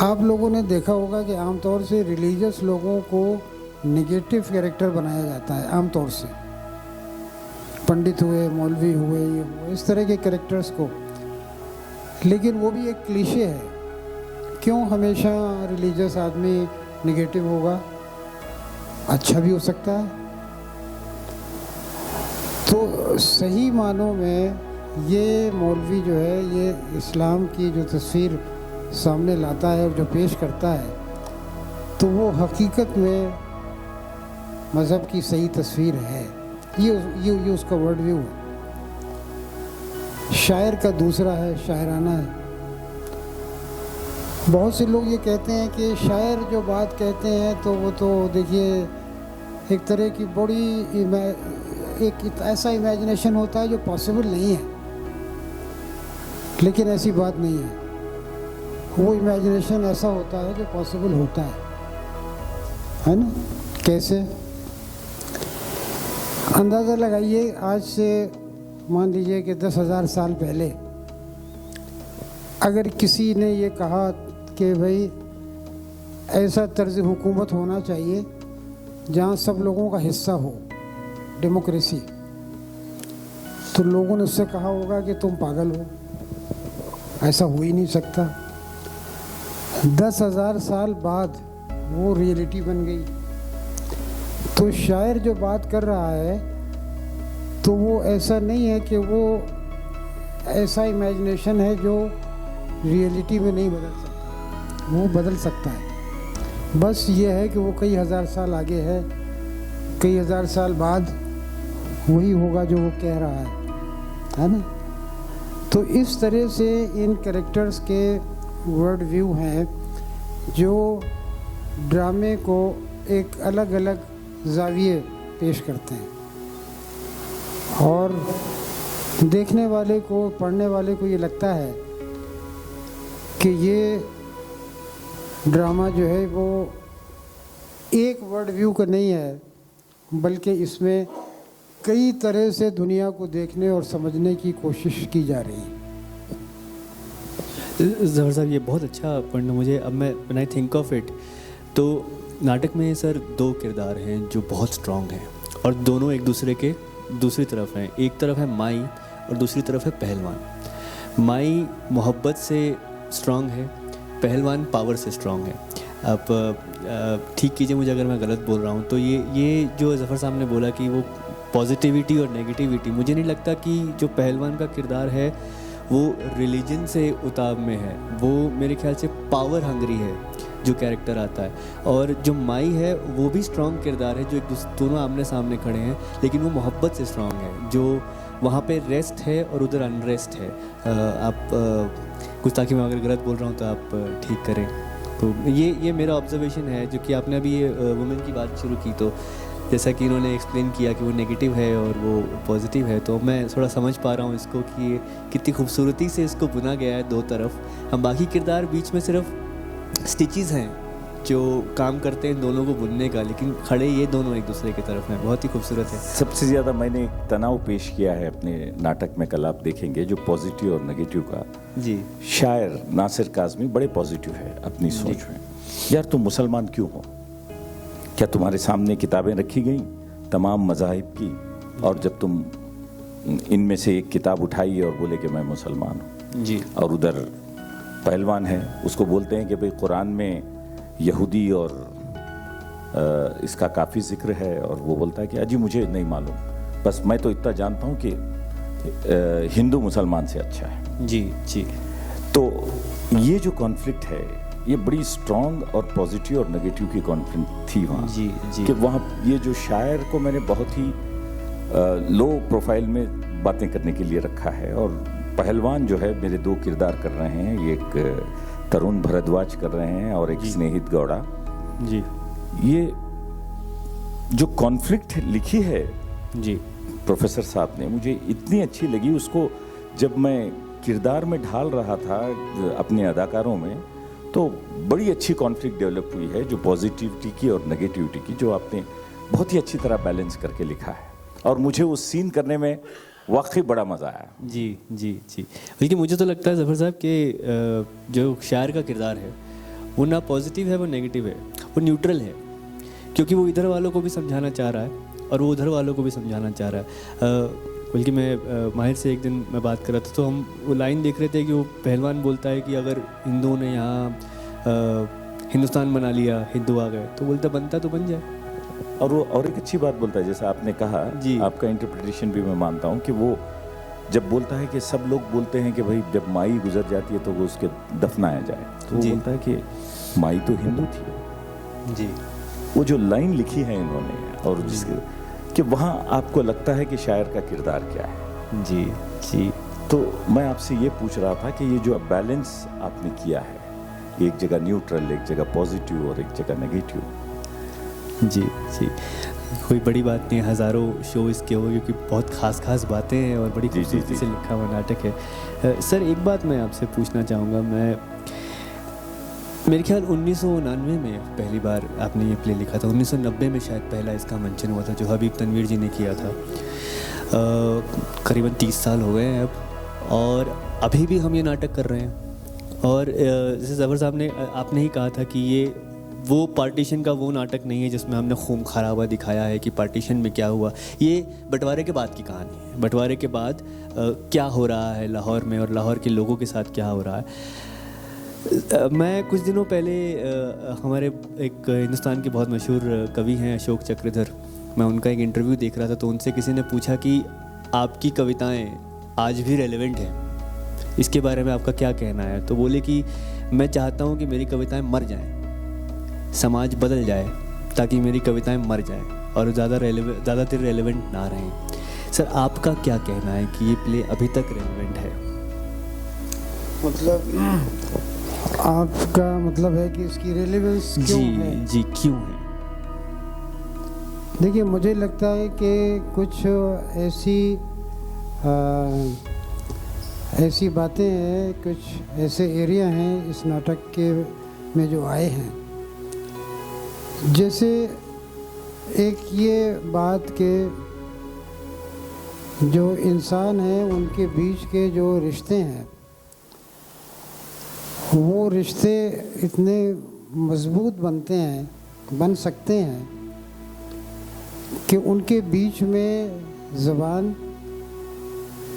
Speaker 4: आप लोगों ने देखा होगा कि आमतौर से रिलीजियस लोगों को नेगेटिव कैरेक्टर बनाया जाता है। आमतौर से पंडित हुए, मौलवी हुए, ये हुए, इस तरह के कैरेक्टर्स को। लेकिन वो भी एक क्लीशे है। क्यों हमेशा रिलीजियस आदमी नेगेटिव होगा? अच्छा भी हो सकता है। तो सही मानों में ये मौलवी जो है, ये इस्लाम की जो तस्वीर सामने लाता है और जो पेश करता है, तो वो हकीकत में मज़हब की सही तस्वीर है। ये उसका वर्ल्ड व्यू है। शायर का दूसरा है, शायराना है। बहुत से लोग ये कहते हैं कि शायर जो बात कहते हैं तो वो तो देखिए एक तरह की एक ऐसा इमेजिनेशन होता है जो पॉसिबल नहीं है। लेकिन ऐसी बात नहीं है। वो इमेजिनेशन ऐसा होता है जो पॉसिबल होता है ना? कैसे? अंदाज़ा लगाइए, आज से मान लीजिए कि 10,000 साल पहले अगर किसी ने ये कहा कि भाई ऐसा तर्ज हुकूमत होना चाहिए जहाँ सब लोगों का हिस्सा हो, डेमोक्रेसी, तो लोगों ने उससे कहा होगा कि तुम पागल हो, ऐसा हो ही नहीं सकता। 10,000 साल बाद वो रियलिटी बन गई। तो शायर जो बात कर रहा है तो वो ऐसा नहीं है कि वो ऐसा इमेजिनेशन है जो रियलिटी में नहीं बदल सकता। वो बदल सकता है, बस ये है कि वो कई हज़ार साल आगे है, कई हज़ार साल बाद वही होगा जो वो कह रहा है ना? तो इस तरह से इन कैरेक्टर्स के वर्ल्ड व्यू हैं जो ड्रामे को एक अलग अलग ज़ाविये पेश करते हैं। और देखने वाले को, पढ़ने वाले को ये लगता है कि ये ड्रामा जो है वो एक वर्ल्ड व्यू का नहीं है, बल्कि इसमें कई तरह से दुनिया को देखने और समझने की कोशिश की जा रही है।
Speaker 3: ज़फ़र साहब, ये बहुत अच्छा पॉइंट मुझे, अब मैं when I think of it, तो नाटक में सर 2 किरदार हैं जो बहुत स्ट्रॉन्ग हैं और दोनों एक दूसरे के दूसरी तरफ हैं। एक तरफ है माई और दूसरी तरफ है पहलवान। माई मोहब्बत से स्ट्रॉन्ग है, पहलवान पावर से स्ट्रॉन्ग है। आप ठीक कीजिए मुझे अगर मैं गलत बोल रहा हूँ। तो ये जो ज़फ़र साहब ने बोला कि वो पॉजिटिविटी और नेगेटिविटी, मुझे नहीं लगता कि जो पहलवान का किरदार है वो रिलीजन से उताव में है। वो मेरे ख्याल से पावर हंग्री है जो कैरेक्टर आता है। और जो माई है वो भी स्ट्रॉन्ग किरदार है, जो दोनों आमने सामने खड़े हैं, लेकिन वो मोहब्बत से स्ट्रॉन्ग है। जो वहाँ पे रेस्ट है और उधर अनरेस्ट है। आप कुछ, ताकि मैं अगर गलत बोल रहा हूँ तो आप ठीक करें। तो ये मेरा ऑब्जर्वेशन है। जो कि आपने अभी ये वुमेन की बात शुरू की, तो जैसा कि इन्होंने एक्सप्लेन किया कि वो नेगेटिव है और वो पॉजिटिव है, तो मैं थोड़ा समझ पा रहा हूँ इसको कि कितनी खूबसूरती से इसको बुना गया है 2 तरफ। हम बाकी किरदार बीच में सिर्फ स्टिचेस हैं जो काम करते हैं दोनों को बुनने का, लेकिन खड़े ये दोनों एक दूसरे की तरफ हैं। बहुत ही खूबसूरत है।
Speaker 2: सबसे ज़्यादा मैंने एक तनाव पेश किया है अपने नाटक में, कल आप देखेंगे, जो पॉजिटिव और नेगेटिव का। जी, शायर नासिर काज़मी बड़े पॉजिटिव है अपनी सोच में। यार तुम मुसलमान क्यों हो? क्या तुम्हारे सामने किताबें रखी गई तमाम मज़ाहिब की, और जब तुम इनमें से एक किताब उठाई और बोले कि मैं मुसलमान हूँ जी, और उधर पहलवान है, उसको बोलते हैं कि भाई कुरान में यहूदी और इसका काफ़ी जिक्र है और वो बोलता है कि अजी मुझे नहीं मालूम, बस मैं तो इतना जानता हूँ कि हिंदू मुसलमान से अच्छा है।
Speaker 3: जी जी।
Speaker 2: तो ये जो कॉन्फ्लिक्ट है ये बड़ी स्ट्रॉन्ग और पॉजिटिव और नेगेटिव की कॉन्फ्लिक्ट थी वहाँ।
Speaker 3: जी जी। कि
Speaker 2: वहाँ ये जो शायर को मैंने बहुत ही लो प्रोफाइल में बातें करने के लिए रखा है, और पहलवान जो है मेरे दो किरदार कर रहे हैं, एक तरुण भरद्वाज कर रहे हैं और एक स्नेहित गौड़ा
Speaker 3: जी।
Speaker 2: ये जो कॉन्फ्लिक्ट लिखी है
Speaker 3: जी
Speaker 2: प्रोफेसर साहब ने, मुझे इतनी अच्छी लगी। उसको जब मैं किरदार में ढाल रहा था अपने अदाकारों में, तो बड़ी अच्छी कॉन्फ्लिक्ट डेवलप हुई है, जो पॉजिटिविटी की और नेगेटिविटी की, जो आपने बहुत ही अच्छी तरह बैलेंस करके लिखा है, और मुझे उस सीन करने में वाकई बड़ा मज़ा आया।
Speaker 3: जी जी जी। बल्कि मुझे तो लगता है ज़फ़र साहब कि जो शायर का किरदार है वो ना पॉजिटिव है वो नेगेटिव है, वो न्यूट्रल है, क्योंकि वो इधर वालों को भी समझाना चाह रहा है और वो उधर वालों को भी समझाना चाह रहा है। बल्कि मैं माहिर से एक दिन मैं बात कर रहा था, तो हम वो लाइन देख रहे थे कि वो पहलवान बोलता है कि अगर हिंदुओं ने यहाँ हिंदुस्तान बना लिया, हिंदू आ गए, तो बोलता बनता तो बन जाए।
Speaker 2: और वो और एक अच्छी बात बोलता है, जैसा आपने कहा जी, आपका इंटरप्रिटेशन भी मैं मानता हूँ कि वो जब बोलता है कि सब लोग बोलते हैं कि भाई जब माई गुजर जाती है तो वो उसके दफनाया जाए, तो वो बोलता है कि माई तो हिंदू थी जी। वो जो लाइन लिखी है इन्होंने, और जिसके कि वहाँ आपको लगता है कि शायर का किरदार क्या है।
Speaker 3: जी जी।
Speaker 2: तो मैं आपसे ये पूछ रहा था कि ये जो बैलेंस आपने किया है, एक जगह न्यूट्रल, एक जगह पॉजिटिव और एक जगह नेगेटिव।
Speaker 3: जी जी। कोई बड़ी बात नहीं, हज़ारों शो इसके हो, क्योंकि बहुत खास बातें हैं और बड़ी खूबसूरती से लिखा हुआ नाटक है। सर एक बात मैं आपसे पूछना चाहूँगा, मेरे ख्याल 1999 में पहली बार आपने ये प्ले लिखा था, 1990 में शायद पहला इसका मंचन हुआ था, जो हबीब तनवीर जी ने किया था। करीबन 30 साल हो गए हैं अब, और अभी भी हम ये नाटक कर रहे हैं। और जैसे ज़फ़र साहब ने आपने ही कहा था कि ये वो पार्टीशन का वो नाटक नहीं है जिसमें हमने खून खराबा दिखाया है कि पार्टीशन में क्या हुआ। ये बंटवारे के बाद की कहानी है, बंटवारे के बाद क्या हो रहा है लाहौर में और लाहौर के लोगों के साथ क्या हो रहा है। मैं कुछ दिनों पहले हमारे एक हिंदुस्तान के बहुत मशहूर कवि हैं अशोक चक्रधर, मैं उनका एक इंटरव्यू देख रहा था, तो उनसे किसी ने पूछा कि आपकी कविताएं आज भी रेलेवेंट हैं, इसके बारे में आपका क्या कहना है। तो बोले कि मैं चाहता हूं कि मेरी कविताएं मर जाएं, समाज बदल जाए ताकि मेरी कविताएं मर जाएं और ज़्यादा देर रेलेवेंट ना रहें। सर आपका क्या कहना है कि ये प्ले अभी तक रेलेवेंट है?
Speaker 4: मतलब आपका मतलब है कि इसकी रेलेवेंस क्यों है? जी
Speaker 3: क्यों है?
Speaker 4: देखिए, मुझे लगता है कि कुछ ऐसी बातें हैं, कुछ ऐसे एरिया हैं इस नाटक के में जो आए हैं, जैसे एक ये बात के जो इंसान हैं उनके बीच के जो रिश्ते हैं, वो रिश्ते इतने मजबूत बन सकते हैं कि उनके बीच में ज़बान,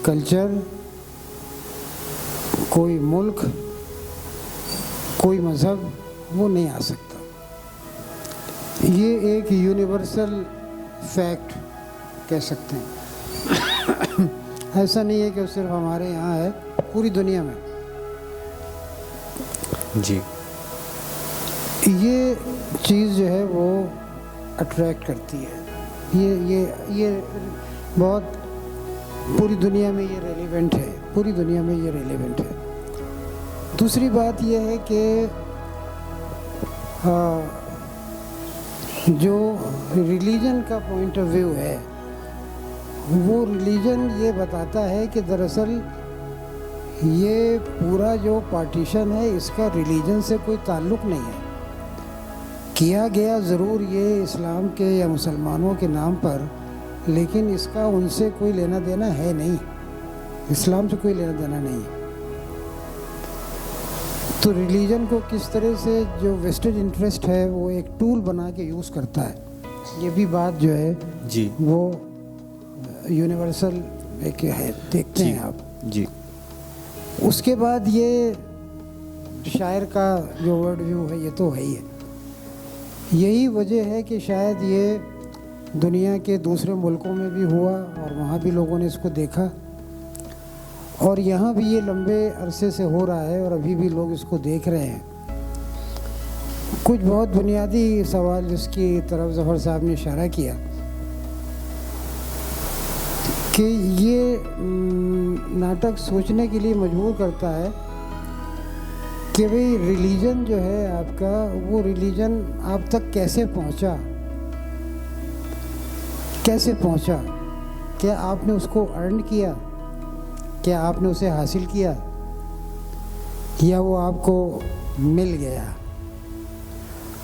Speaker 4: कल्चर, कोई मुल्क, कोई मज़हब वो नहीं आ सकता। ये एक यूनिवर्सल फैक्ट कह सकते हैं। ऐसा नहीं है कि सिर्फ हमारे यहाँ है, पूरी दुनिया में
Speaker 3: जी।
Speaker 4: ये चीज़ जो है वो अट्रैक्ट करती है, ये बहुत पूरी दुनिया में ये रेलेवेंट है, पूरी दुनिया में ये रेलेवेंट है। दूसरी बात ये है कि जो रिलीजन का पॉइंट ऑफ व्यू है, वो रिलीजन ये बताता है कि दरअसल ये पूरा जो पार्टीशन है इसका रिलीजन से कोई ताल्लुक़ नहीं है। किया गया ज़रूर ये इस्लाम के या मुसलमानों के नाम पर, लेकिन इसका उनसे कोई लेना देना है नहीं, इस्लाम से कोई लेना देना नहीं। तो रिलीजन को किस तरह से जो वेस्टेड इंटरेस्ट है वो एक टूल बना के यूज़ करता है, ये भी बात जो है
Speaker 3: जी
Speaker 4: वो यूनिवर्सल एक है, देखते हैं आप
Speaker 3: जी।
Speaker 4: उसके बाद ये शायर का जो वर्ल्ड व्यू है ये तो है ही है यही वजह है कि शायद ये दुनिया के दूसरे मुल्कों में भी हुआ और वहाँ भी लोगों ने इसको देखा, और यहाँ भी ये लंबे अरसे से हो रहा है और अभी भी लोग इसको देख रहे हैं। कुछ बहुत बुनियादी सवाल जिसकी तरफ ज़फ़र साहब ने इशारा किया कि ये नाटक सोचने के लिए मजबूर करता है कि भाई रिलीजन जो है आपका, वो रिलीजन आप तक कैसे पहुंचा, क्या आपने उसको अर्न किया, क्या आपने उसे हासिल किया, या वो आपको मिल गया।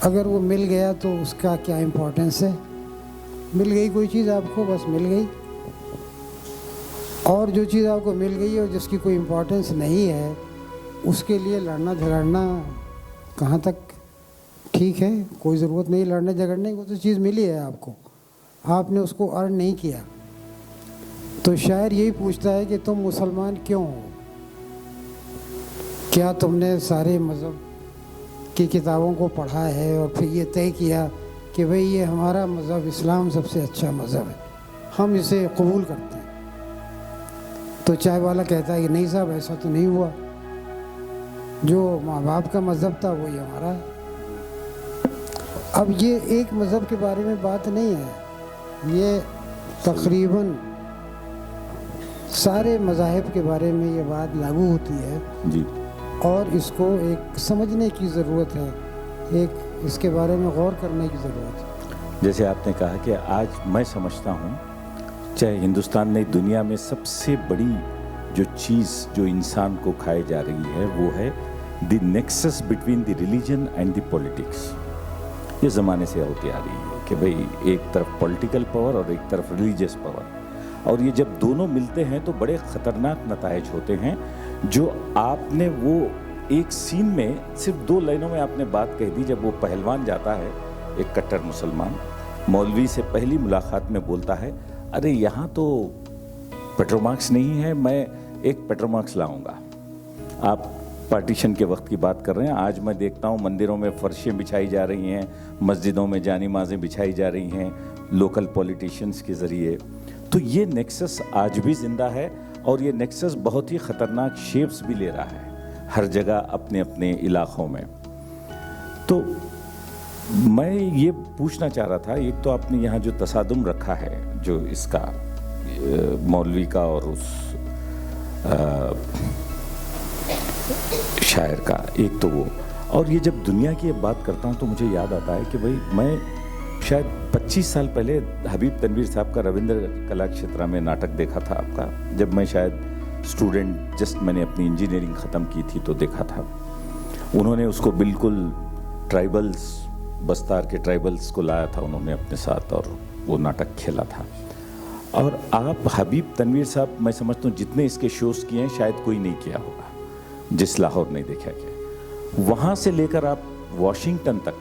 Speaker 4: अगर वो मिल गया तो उसका क्या इम्पोर्टेंस है। मिल गई कोई चीज़ आपको, बस मिल गई, और जो चीज़ आपको मिल गई है और जिसकी कोई इम्पोर्टेंस नहीं है, उसके लिए लड़ना झगड़ना कहाँ तक ठीक है। कोई ज़रूरत नहीं लड़ने झगड़ने की, वो तो चीज़ मिली है आपको, आपने उसको अर्न नहीं किया। तो शायर यही पूछता है कि तुम मुसलमान क्यों हो, क्या तुमने सारे मज़हब की किताबों को पढ़ा है और फिर ये तय किया कि भाई ये हमारा मज़हब इस्लाम सबसे अच्छा मज़हब है, हम इसे कबूल करते हैं। तो चाय वाला कहता है कि नहीं साहब, ऐसा तो नहीं हुआ, जो माँ बाप का मज़हब था वही हमारा है। अब ये एक मज़हब के बारे में बात नहीं है, ये तकरीबन सारे मज़ाहिब के बारे में ये बात लागू होती है
Speaker 2: जी।
Speaker 4: और इसको एक समझने की ज़रूरत है, एक इसके बारे में गौर करने की ज़रूरत है।
Speaker 2: जैसे आपने कहा कि आज मैं समझता हूँ, चाहे हिंदुस्तान नहीं, दुनिया में सबसे बड़ी जो चीज़ जो इंसान को खाई जा रही है वो है the nexus between the religion and the politics. ये ज़माने से होती आ रही है कि भाई एक तरफ पॉलिटिकल पावर और एक तरफ रिलीजियस पावर, और ये जब दोनों मिलते हैं तो बड़े ख़तरनाक नताइज होते हैं। जो आपने वो एक सीन में सिर्फ 2 लाइनों में आपने बात कह दी, जब वो पहलवान जाता है, एक कट्टर मुसलमान मौलवी से पहली मुलाकात में बोलता है, अरे यहाँ तो पेट्रोमार्क्स नहीं है, मैं एक पेट्रोमार्क्स लाऊंगा। आप पार्टीशन के वक्त की बात कर रहे हैं, आज मैं देखता हूँ मंदिरों में फर्शें बिछाई जा रही हैं, मस्जिदों में जानी माज़ें बिछाई जा रही हैं लोकल पॉलिटिशियंस के ज़रिए। तो ये नेक्सस आज भी ज़िंदा है और ये नेक्सस बहुत ही ख़तरनाक शेप्स भी ले रहा है हर जगह अपने अपने इलाक़ों में। तो मैं ये पूछना चाह रहा था, एक तो आपने यहाँ जो तसादुम रखा है जो इसका मौलवी का और उस शायर का, एक तो वो, और ये जब दुनिया की बात करता हूँ तो मुझे याद आता है कि भाई मैं शायद 25 साल पहले हबीब तनवीर साहब का रविंद्र कला क्षेत्र में नाटक देखा था आपका, जब मैं शायद स्टूडेंट, जस्ट मैंने अपनी इंजीनियरिंग ख़त्म की थी तो देखा था। उन्होंने उसको बिल्कुल ट्राइबल्स, बस्तार के ट्राइबल्स को लाया था उन्होंने अपने साथ और वो नाटक खेला था। और आप हबीब तनवीर साहब, मैं समझता हूँ जितने इसके शोज़ किए हैं शायद कोई नहीं किया होगा जिस लाहौर नहीं देखा गया। वहाँ से लेकर आप वॉशिंगटन तक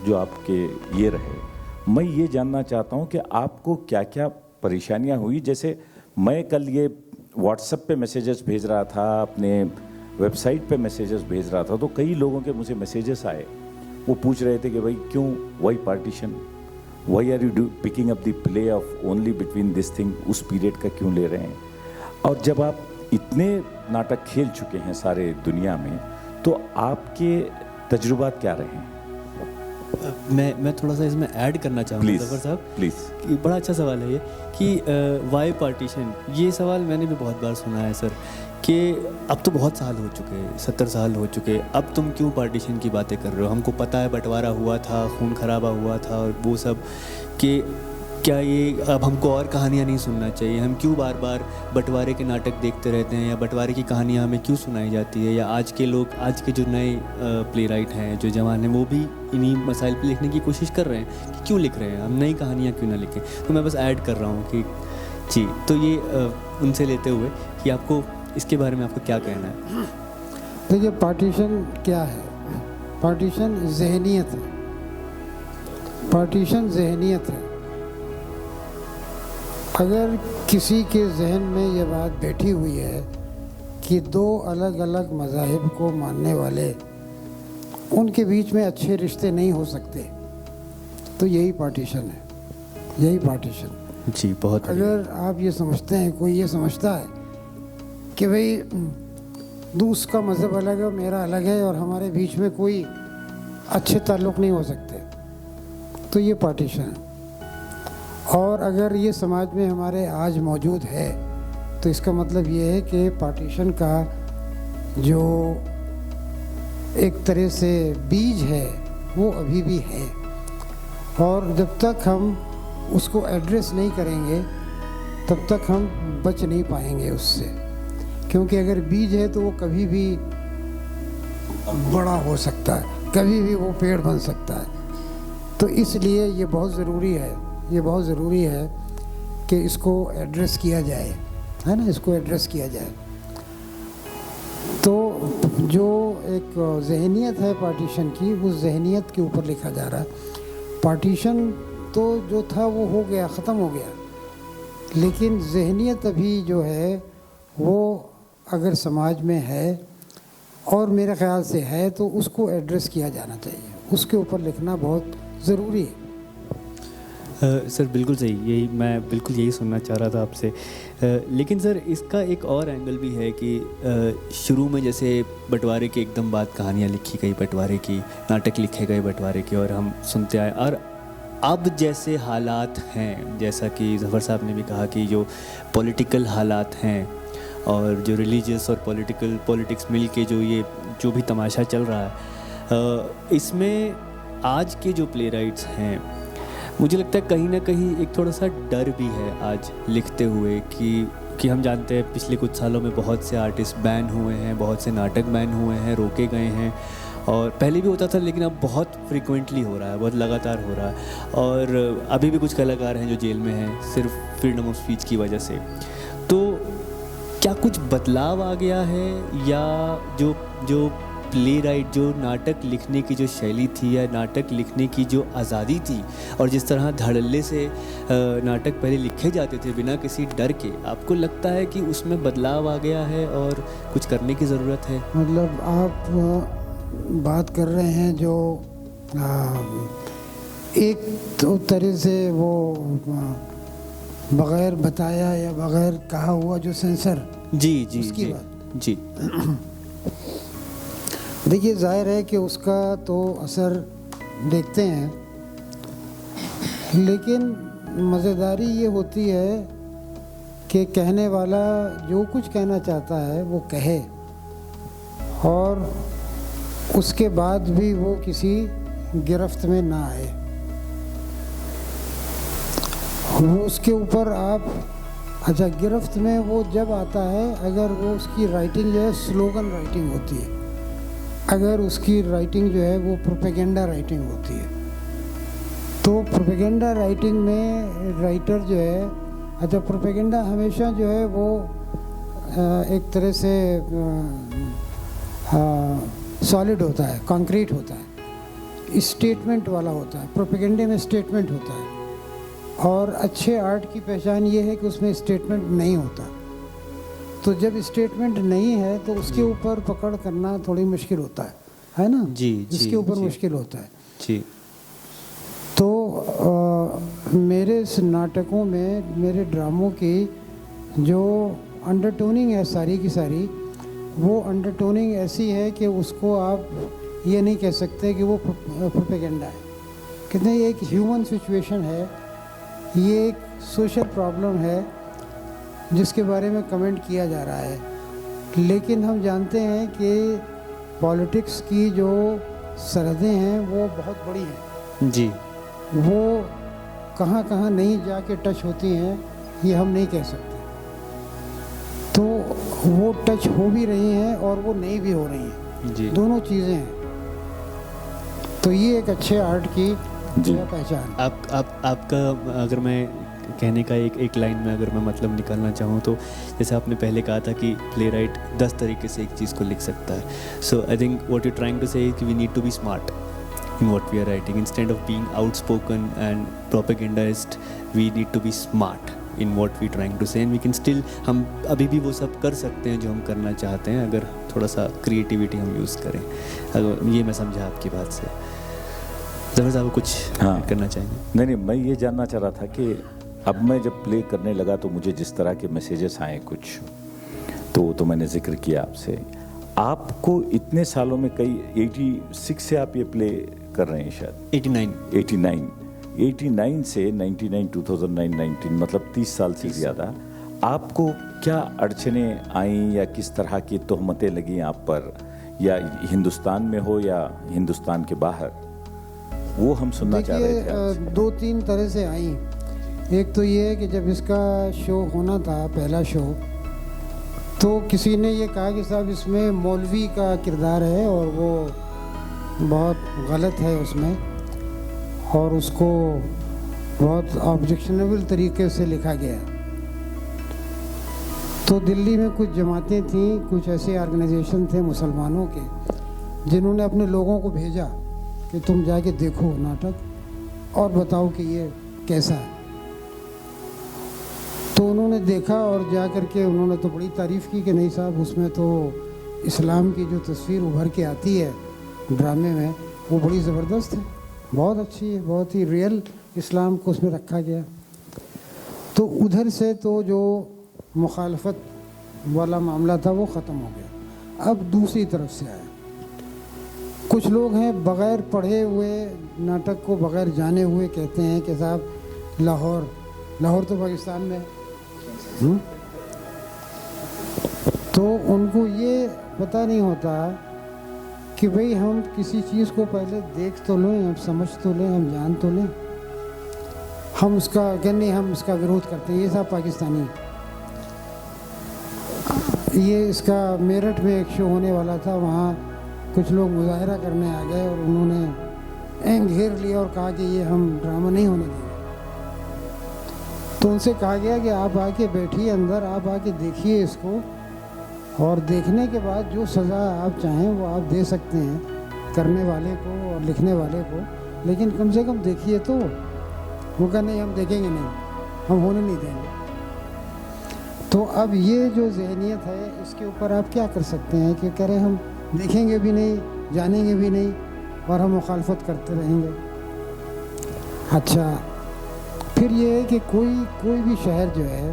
Speaker 2: जो आपके ये रहे, मैं ये जानना चाहता हूँ कि आपको क्या क्या परेशानियाँ हुई। जैसे मैं कल ये व्हाट्सएप पे मैसेजेस भेज रहा था, अपने वेबसाइट पे मैसेजेस भेज रहा था, तो कई लोगों के मुझे मैसेजेस आए, वो पूछ रहे थे कि भाई क्यों, why partition, why are you picking up the play of only between this thing, उस पीरियड का क्यों ले रहे हैं। और जब आप इतने नाटक खेल चुके हैं सारे दुनिया में, तो आपके तजुर्बात क्या रहे हैं?
Speaker 3: मैं थोड़ा सा इसमें ऐड करना चाहूँगा ज़फ़र साहब,
Speaker 2: प्लीज़।
Speaker 3: बड़ा अच्छा सवाल है ये कि वाई पार्टीशन, ये सवाल मैंने भी बहुत बार सुना है सर, कि अब तो बहुत साल हो चुके, 70 साल हो चुके, अब तुम क्यों पार्टीशन की बातें कर रहे हो, हमको पता है बंटवारा हुआ था, खून खराबा हुआ था और वो सब, कि क्या ये अब हमको और कहानियाँ नहीं सुनना चाहिए, हम क्यों बार बार बंटवारे के नाटक देखते रहते हैं, या बंटवारे की कहानियाँ हमें क्यों सुनाई जाती है, या आज के लोग, आज के जो नए प्ले राइट हैं, जो जवान हैं, वो भी इन्हीं मसाइल पे लिखने की कोशिश कर रहे हैं कि क्यों लिख रहे हैं, हम नई कहानियाँ क्यों ना लिखें। तो मैं बस ऐड कर रहा हूँ कि जी, तो ये उनसे लेते हुए कि आपको इसके बारे में आपको क्या कहना है?
Speaker 4: देखिए, पार्टीशन क्या है? पार्टीशन ज़हनियत है, पार्टीशन ज़हनियत है। अगर किसी के जहन में ये बात बैठी हुई है कि 2 अलग अलग मज़ाहिब को मानने वाले, उनके बीच में अच्छे रिश्ते नहीं हो सकते, तो यही पार्टीशन है, यही पार्टीशन।
Speaker 3: जी बहुत बढ़िया।
Speaker 4: अगर आप ये समझते हैं, कोई ये समझता है कि भाई उसका मज़हब अलग है और मेरा अलग है और हमारे बीच में कोई अच्छे ताल्लुक़ नहीं हो सकते, तो ये पार्टीशन है। और अगर ये समाज में हमारे आज मौजूद है तो इसका मतलब ये है कि पार्टीशन का जो एक तरह से बीज है वो अभी भी है, और जब तक हम उसको एड्रेस नहीं करेंगे तब तक हम बच नहीं पाएंगे उससे, क्योंकि अगर बीज है तो वो कभी भी बड़ा हो सकता है, कभी भी वो पेड़ बन सकता है। तो इसलिए ये बहुत ज़रूरी है, ये बहुत ज़रूरी है कि इसको एड्रेस किया जाए, है ना, इसको एड्रेस किया जाए। तो जो एक जहनियत है पार्टीशन की, उस जहनियत के ऊपर लिखा जा रहा है। पार्टीशन तो जो था वो हो गया, ख़त्म हो गया, लेकिन जहनियत अभी जो है वो अगर समाज में है और मेरे ख़्याल से है तो उसको एड्रेस किया जाना चाहिए, उसके ऊपर लिखना बहुत ज़रूरी है।
Speaker 3: सर बिल्कुल सही, यही मैं बिल्कुल यही सुनना चाह रहा था आपसे। लेकिन सर इसका एक और एंगल भी है कि शुरू में जैसे बंटवारे की एकदम बात, कहानियाँ लिखी गई बंटवारे की, नाटक लिखे गए बंटवारे के, और हम सुनते आए। और अब जैसे हालात हैं, जैसा कि ज़फ़र साहब ने भी कहा कि जो पॉलिटिकल हालात हैं और जो रिलीजियस और पॉलिटिक्स मिल के जो भी तमाशा चल रहा है, इसमें आज के जो प्ले राइट्स हैं, मुझे लगता है कहीं ना कहीं एक थोड़ा सा डर भी है आज लिखते हुए कि हम जानते हैं पिछले कुछ सालों में बहुत से आर्टिस्ट बैन हुए हैं, बहुत से नाटक बैन हुए हैं, रोके गए हैं, और पहले भी होता था लेकिन अब बहुत फ्रीक्वेंटली हो रहा है, बहुत लगातार हो रहा है। और अभी भी कुछ कलाकार हैं जो जेल में हैं सिर्फ फ्रीडम ऑफ स्पीच की वजह से। तो क्या कुछ बदलाव आ गया है, या जो प्ले राइट, जो नाटक लिखने की जो शैली थी या नाटक लिखने की जो आज़ादी थी, और जिस तरह धड़ल्ले से नाटक पहले लिखे जाते थे बिना किसी डर के, आपको लगता है कि उसमें बदलाव आ गया है और कुछ करने की ज़रूरत है?
Speaker 4: मतलब आप बात कर रहे हैं जो एक तो तरह से वो बग़ैर बताया या बग़ैर कहा हुआ जो सेंसर,
Speaker 3: जी जी
Speaker 4: उसकी
Speaker 3: जी,
Speaker 4: बात।
Speaker 3: जी
Speaker 4: देखिए, जाहिर है कि उसका तो असर देखते हैं, लेकिन मज़ेदारी ये होती है कि कहने वाला जो कुछ कहना चाहता है वो कहे, और उसके बाद भी वो किसी गिरफ्त में ना आए। वो उसके ऊपर आप, अच्छा, गिरफ्त में वो जब आता है अगर वो उसकी राइटिंग जो है स्लोगन राइटिंग होती है, अगर उसकी राइटिंग जो है वो प्रोपेगेंडा राइटिंग होती है, तो प्रोपेगेंडा राइटिंग में राइटर जो है, अच्छा, प्रोपेगेंडा हमेशा जो है वो एक तरह से सॉलिड होता है, कंक्रीट होता है, स्टेटमेंट वाला होता है। प्रोपेगेंडे में स्टेटमेंट होता है, और अच्छे आर्ट की पहचान ये है कि उसमें स्टेटमेंट नहीं होता। तो जब स्टेटमेंट नहीं है तो उसके ऊपर पकड़ करना थोड़ी मुश्किल होता है ना?
Speaker 3: जी,
Speaker 4: जिसके ऊपर
Speaker 3: जी,
Speaker 4: मुश्किल होता है।
Speaker 3: जी।
Speaker 4: तो मेरे नाटकों में, मेरे ड्रामों की जो अंडरटोनिंग है सारी की सारी, वो अंडरटोनिंग ऐसी है कि उसको आप ये नहीं कह सकते कि वो प्रोपेगेंडा है। कहते हैं ये एक ह्यूमन सिचुएशन है, ये एक सोशल प्रॉब्लम है जिसके बारे में कमेंट किया जा रहा है, लेकिन हम जानते हैं कि पॉलिटिक्स की जो सरहदें हैं वो बहुत बड़ी हैं।
Speaker 3: जी,
Speaker 4: वो कहाँ कहाँ नहीं जाके टच होती हैं ये हम नहीं कह सकते। तो वो टच हो भी रही हैं और वो नहीं भी हो रही हैं,
Speaker 3: जी।
Speaker 4: दोनों चीज़ें हैं। तो ये एक अच्छे आर्ट की जो है पहचान।
Speaker 3: आपका अगर मैं कहने का एक लाइन में अगर मैं मतलब निकालना चाहूँ तो जैसे आपने पहले कहा था कि प्ले राइट 10 तरीके से एक चीज़ को लिख सकता है। So I think what you trying to say कि we need to be smart in what we are writing instead of being outspoken and propagandist. We need to be smart in what we trying to say, and we can still, हम अभी भी वो सब कर सकते हैं जो हम करना चाहते हैं अगर थोड़ा सा क्रिएटिविटी हम यूज़ करें। अगर ये मैं समझा आपकी बात से। जफर साहब कुछ
Speaker 2: हाँ।
Speaker 3: ऐड करना चाहेंगे?
Speaker 2: नहीं, मैं ये जानना चाह रहा था कि अब मैं जब प्ले करने लगा तो मुझे जिस तरह के मैसेजेस आए कुछ, तो मैंने जिक्र किया आपसे। आपको इतने सालों में कई 86 से आप ये प्ले कर रहे हैं शायद? 89 से 99, 2009, 19 मतलब 30 साल से ज़्यादा। आपको क्या अड़चनें आईं या किस तरह की तोहमतें लगी आप पर, या हिंदुस्तान में हो या हिंदुस्तान के बाहर, वो हम सुनना चाह रहे थे आपसे।
Speaker 4: 2-3 तरह से आई। एक तो ये है कि जब इसका शो होना था, पहला शो, तो किसी ने ये कहा कि साहब इसमें मौलवी का किरदार है और वो बहुत गलत है उसमें, और उसको बहुत ऑब्जेक्शनेबल तरीके से लिखा गया। तो दिल्ली में कुछ जमातें थीं, कुछ ऐसे ऑर्गेनाइजेशन थे मुसलमानों के, जिन्होंने अपने लोगों को भेजा कि तुम जाके देखो नाटक और बताओ कि ये कैसा है। तो उन्होंने देखा और जा कर के उन्होंने तो बड़ी तारीफ़ की कि नहीं साहब, उसमें तो इस्लाम की जो तस्वीर उभर के आती है ड्रामे में, वो बड़ी ज़बरदस्त है, बहुत अच्छी है, बहुत ही रियल इस्लाम को उसमें रखा गया। तो उधर से तो जो मुखालफत वाला मामला था वो ख़त्म हो गया। अब दूसरी तरफ से आया, कुछ लोग हैं बग़ैर पढ़े हुए नाटक को बग़ैर जाने हुए कहते हैं कि साहब लाहौर तो पाकिस्तान में है। तो उनको ये पता नहीं होता कि भाई हम किसी चीज़ को पहले देख तो लें, हम समझ तो लें, हम जान तो लें, हम उसका कहने हम इसका विरोध करते हैं। ये सब पाकिस्तानी, ये इसका मेरठ में एक शो होने वाला था, वहाँ कुछ लोग मुजाहरा करने आ गए और उन्होंने घेर लिया और कहा कि ये हम ड्रामा नहीं होने देंगे। तो उनसे कहा गया कि आप आके बैठिए अंदर, आप आके देखिए इसको, और देखने के बाद जो सज़ा आप चाहें वो आप दे सकते हैं करने वाले को और लिखने वाले को, लेकिन कम से कम देखिए तो। वो कहा नहीं हम देखेंगे नहीं, हम होने नहीं देंगे। तो अब ये जो जहनियत है, इसके ऊपर आप क्या कर सकते हैं कि कह रहे हम देखेंगे भी नहीं, जानेंगे भी नहीं और हम मुखालफत करते रहेंगे। अच्छा, फिर ये है कि कोई भी शहर जो है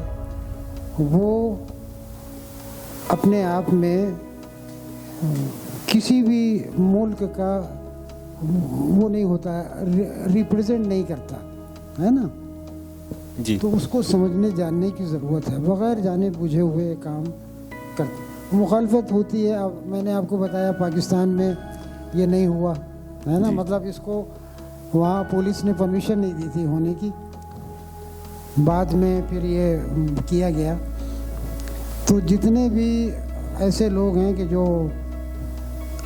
Speaker 4: वो अपने आप में किसी भी मुल्क का वो नहीं होता, रिप्रेजेंट नहीं करता है ना
Speaker 3: जी।
Speaker 4: तो उसको समझने जानने की ज़रूरत है, बग़ैर जाने बुझे हुए काम करते मुखालफत होती है। अब मैंने आपको बताया पाकिस्तान में ये नहीं हुआ है ना, मतलब इसको वहाँ पुलिस ने परमिशन नहीं दी थी होने की, बाद में फिर ये किया गया। तो जितने भी ऐसे लोग हैं कि जो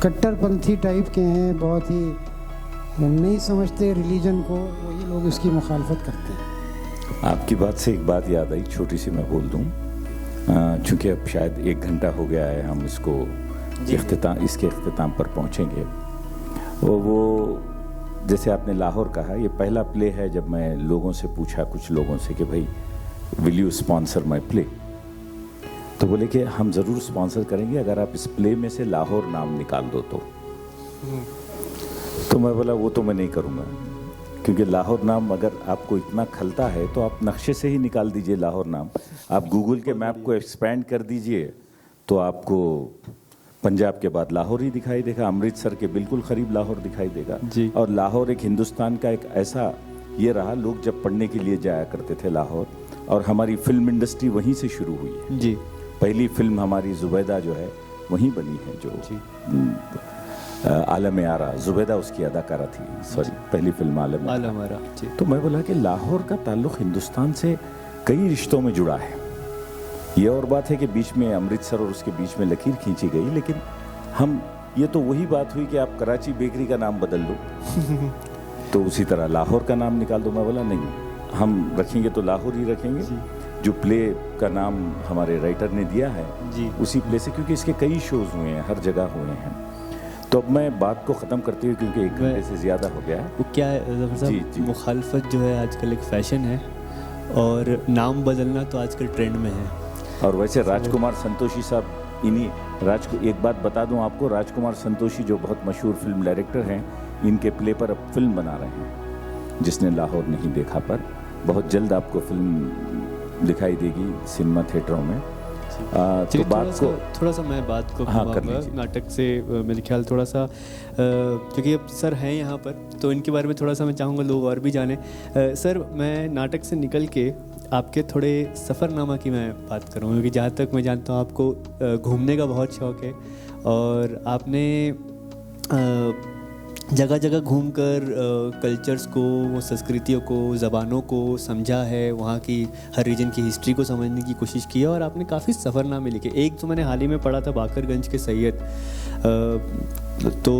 Speaker 4: कट्टरपंथी टाइप के हैं, बहुत ही नहीं समझते रिलीजन को, वही लोग इसकी मुखालफत करते हैं।
Speaker 2: आपकी बात से एक बात याद आई, छोटी सी मैं बोल दूं, चूँकि अब शायद 1 घंटा हो गया है, हम इसके इख्तिताम पर पहुंचेंगे। वो जैसे आपने लाहौर कहा, ये पहला प्ले है जब मैं लोगों से पूछा, कुछ लोगों से, कि भाई will you sponsor my play, तो बोले कि हम ज़रूर स्पॉन्सर करेंगे अगर आप इस प्ले में से लाहौर नाम निकाल दो तो मैं बोला वो तो मैं नहीं करूँगा, क्योंकि लाहौर नाम अगर आपको इतना खलता है तो आप नक्शे से ही निकाल दीजिए लाहौर नाम। आप गूगल के मैप को एक्सपेंड कर दीजिए तो आपको पंजाब के बाद लाहौर ही दिखाई देगा, अमृतसर के बिल्कुल करीब लाहौर दिखाई देगा
Speaker 3: जी।
Speaker 2: और लाहौर एक हिंदुस्तान का एक ऐसा ये रहा, लोग जब पढ़ने के लिए जाया करते थे लाहौर, और हमारी फिल्म इंडस्ट्री वहीं से शुरू हुई है
Speaker 3: जी।
Speaker 2: पहली फिल्म हमारी जुबैदा जो है वहीं बनी है, जो आलम आरा, जुबैदा उसकी अदाकारा थी, सॉरी पहली फिल्म आलम आरा
Speaker 3: जी।
Speaker 2: तो मैं बोला कि लाहौर का ताल्लुक़ हिंदुस्तान से कई रिश्तों में जुड़ा है। ये और बात है कि बीच में अमृतसर और उसके बीच में लकीर खींची गई, लेकिन हम ये तो वही बात हुई कि आप कराची बेकरी का नाम बदल लो तो उसी तरह लाहौर का नाम निकाल दो। मैं बोला नहीं, हम रखेंगे तो लाहौर ही रखेंगे, जो प्ले का नाम हमारे राइटर ने दिया है
Speaker 3: जी।
Speaker 2: उसी प्ले से, क्योंकि इसके कई शोज हुए हैं, हर जगह हुए हैं। तो अब मैं बात को ख़त्म करते हुए, क्योंकि 1 घंटे से ज़्यादा हो गया है,
Speaker 3: वो क्या है जफर साहब, मुखालफत जो है आजकल एक फ़ैशन है और नाम बदलना तो आजकल ट्रेंड में है।
Speaker 2: और वैसे राजकुमार संतोषी साहब इन्हीं एक बात बता दूं आपको, राजकुमार संतोषी जो बहुत मशहूर फिल्म डायरेक्टर हैं, इनके प्ले पर अब फिल्म बना रहे हैं, जिसने लाहौर नहीं देखा पर। बहुत जल्द आपको फिल्म दिखाई देगी सिनेमा थिएटरों में। तो बात को
Speaker 3: थोड़ा सा मैं बात को
Speaker 2: हाँ, कर
Speaker 3: घुमाऊंगा
Speaker 2: लीजिए।
Speaker 3: नाटक से। मेरे ख्याल थोड़ा सा क्योंकि अब सर हैं यहाँ पर, तो इनके बारे में थोड़ा सा मैं चाहूँगा लोग और भी जाने। सर, मैं नाटक से निकल के आपके थोड़े सफ़रनामा की मैं बात करूँ, क्योंकि जहाँ तक मैं जानता हूँ आपको घूमने का बहुत शौक़ है और आपने जगह जगह घूमकर कल्चर्स को, संस्कृतियों को, ज़बानों को समझा है, वहाँ की हर रीजन की हिस्ट्री को समझने की कोशिश की है और आपने काफ़ी सफ़रनामे लिखे। एक तो मैंने हाल ही में पढ़ा था बाकरगंज के सैयद, तो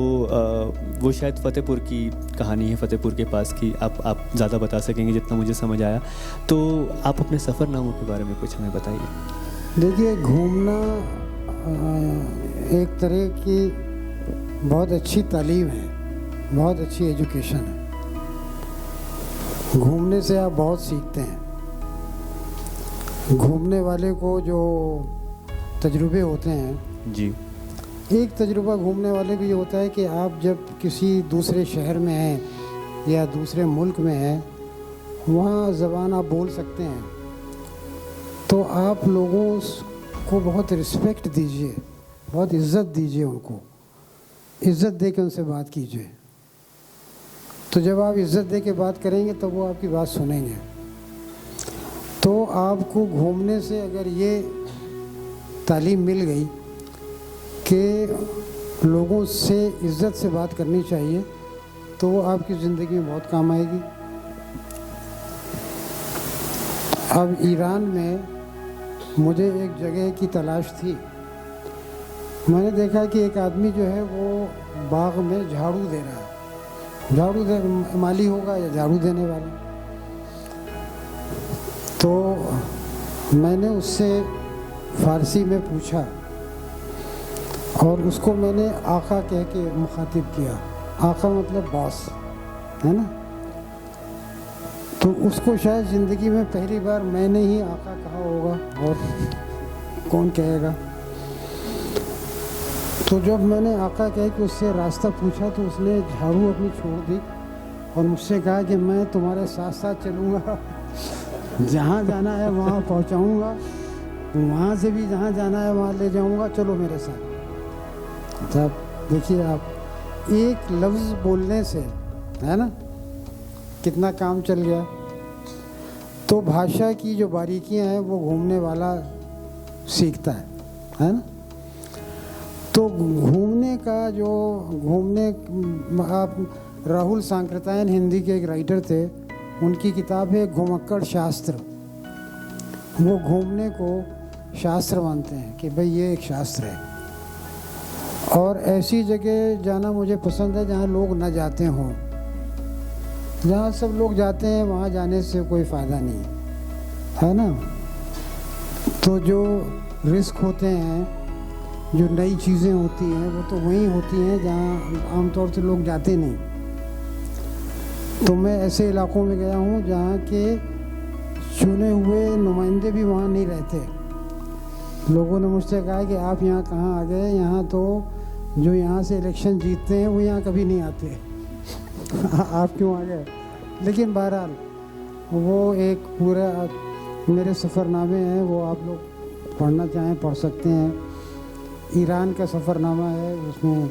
Speaker 3: वो शायद फ़तेहपुर की कहानी है, फ़तेहपुर के पास की। आप ज़्यादा बता सकेंगे जितना मुझे समझ आया, तो आप अपने सफ़रनामों के बारे में कुछ हमें बताइए।
Speaker 4: देखिए, घूमना एक तरह की बहुत अच्छी तालीम है, बहुत अच्छी एजुकेशन है। घूमने से आप बहुत सीखते हैं। घूमने वाले को जो तजुर्बे होते हैं
Speaker 3: जी,
Speaker 4: एक तजुर्बा घूमने वाले को ये होता है कि आप जब किसी दूसरे शहर में हैं या दूसरे मुल्क में हैं, वहाँ ज़बान आप बोल सकते हैं, तो आप लोगों को बहुत रिस्पेक्ट दीजिए, बहुत इज़्ज़त दीजिए, उनको इज़्ज़त दे के उनसे बात कीजिए। तो जब आप इज़्ज़त दे के बात करेंगे तो वो आपकी बात सुनेंगे। तो आपको घूमने से अगर ये तालीम मिल गई कि लोगों से इज़्ज़त से बात करनी चाहिए, तो वो आपकी ज़िंदगी में बहुत काम आएगी। अब ईरान में मुझे एक जगह की तलाश थी। मैंने देखा कि एक आदमी जो है वो बाग में झाड़ू दे रहा है। माली होगा या झाड़ू देने वाला। तो मैंने उससे फ़ारसी में पूछा और उसको मैंने आका कह के मुखातिब किया। आका मतलब बॉस, है ना। तो उसको शायद ज़िंदगी में पहली बार मैंने ही आका कहा होगा, और कौन कहेगा। तो जब मैंने आका कह के उससे रास्ता पूछा, तो उसने झाड़ू अपनी छोड़ दी और मुझसे कहा कि मैं तुम्हारे साथ साथ चलूँगा, जहाँ जाना है वहाँ पहुँचाऊँगा, वहाँ से भी जहाँ जाना है वहाँ ले जाऊँगा, चलो मेरे साथ। तब देखिए आप, एक लफ्ज़ बोलने से, है ना, कितना काम चल गया। तो भाषा की जो बारीकियाँ हैं वो घूमने वाला सीखता है ना। तो घूमने का जो आप राहुल सांकृत्यायन हिंदी के एक राइटर थे, उनकी किताब है घुमक्कड़ शास्त्र। वो घूमने को शास्त्र मानते हैं कि भाई ये एक शास्त्र है। और ऐसी जगह जाना मुझे पसंद है जहाँ लोग न जाते हों। जहाँ सब लोग जाते हैं वहाँ जाने से कोई फ़ायदा नहीं है ना। तो जो रिस्क होते हैं, जो नई चीज़ें होती हैं, वो तो वहीं होती हैं जहाँ आमतौर से लोग जाते नहीं। तो मैं ऐसे इलाकों में गया हूँ जहाँ के चुने हुए नुमाइंदे भी वहाँ नहीं रहते। लोगों ने मुझसे कहा कि आप यहाँ कहाँ आ गए, यहाँ तो जो यहाँ से इलेक्शन जीतते हैं वो यहाँ कभी नहीं आते। आप क्यों आ गए। लेकिन बहरहाल वो एक पूरा मेरे सफ़रनामे हैं, वो आप लोग पढ़ना चाहें पढ़ सकते हैं। ईरान का सफ़रनामा है, उसमें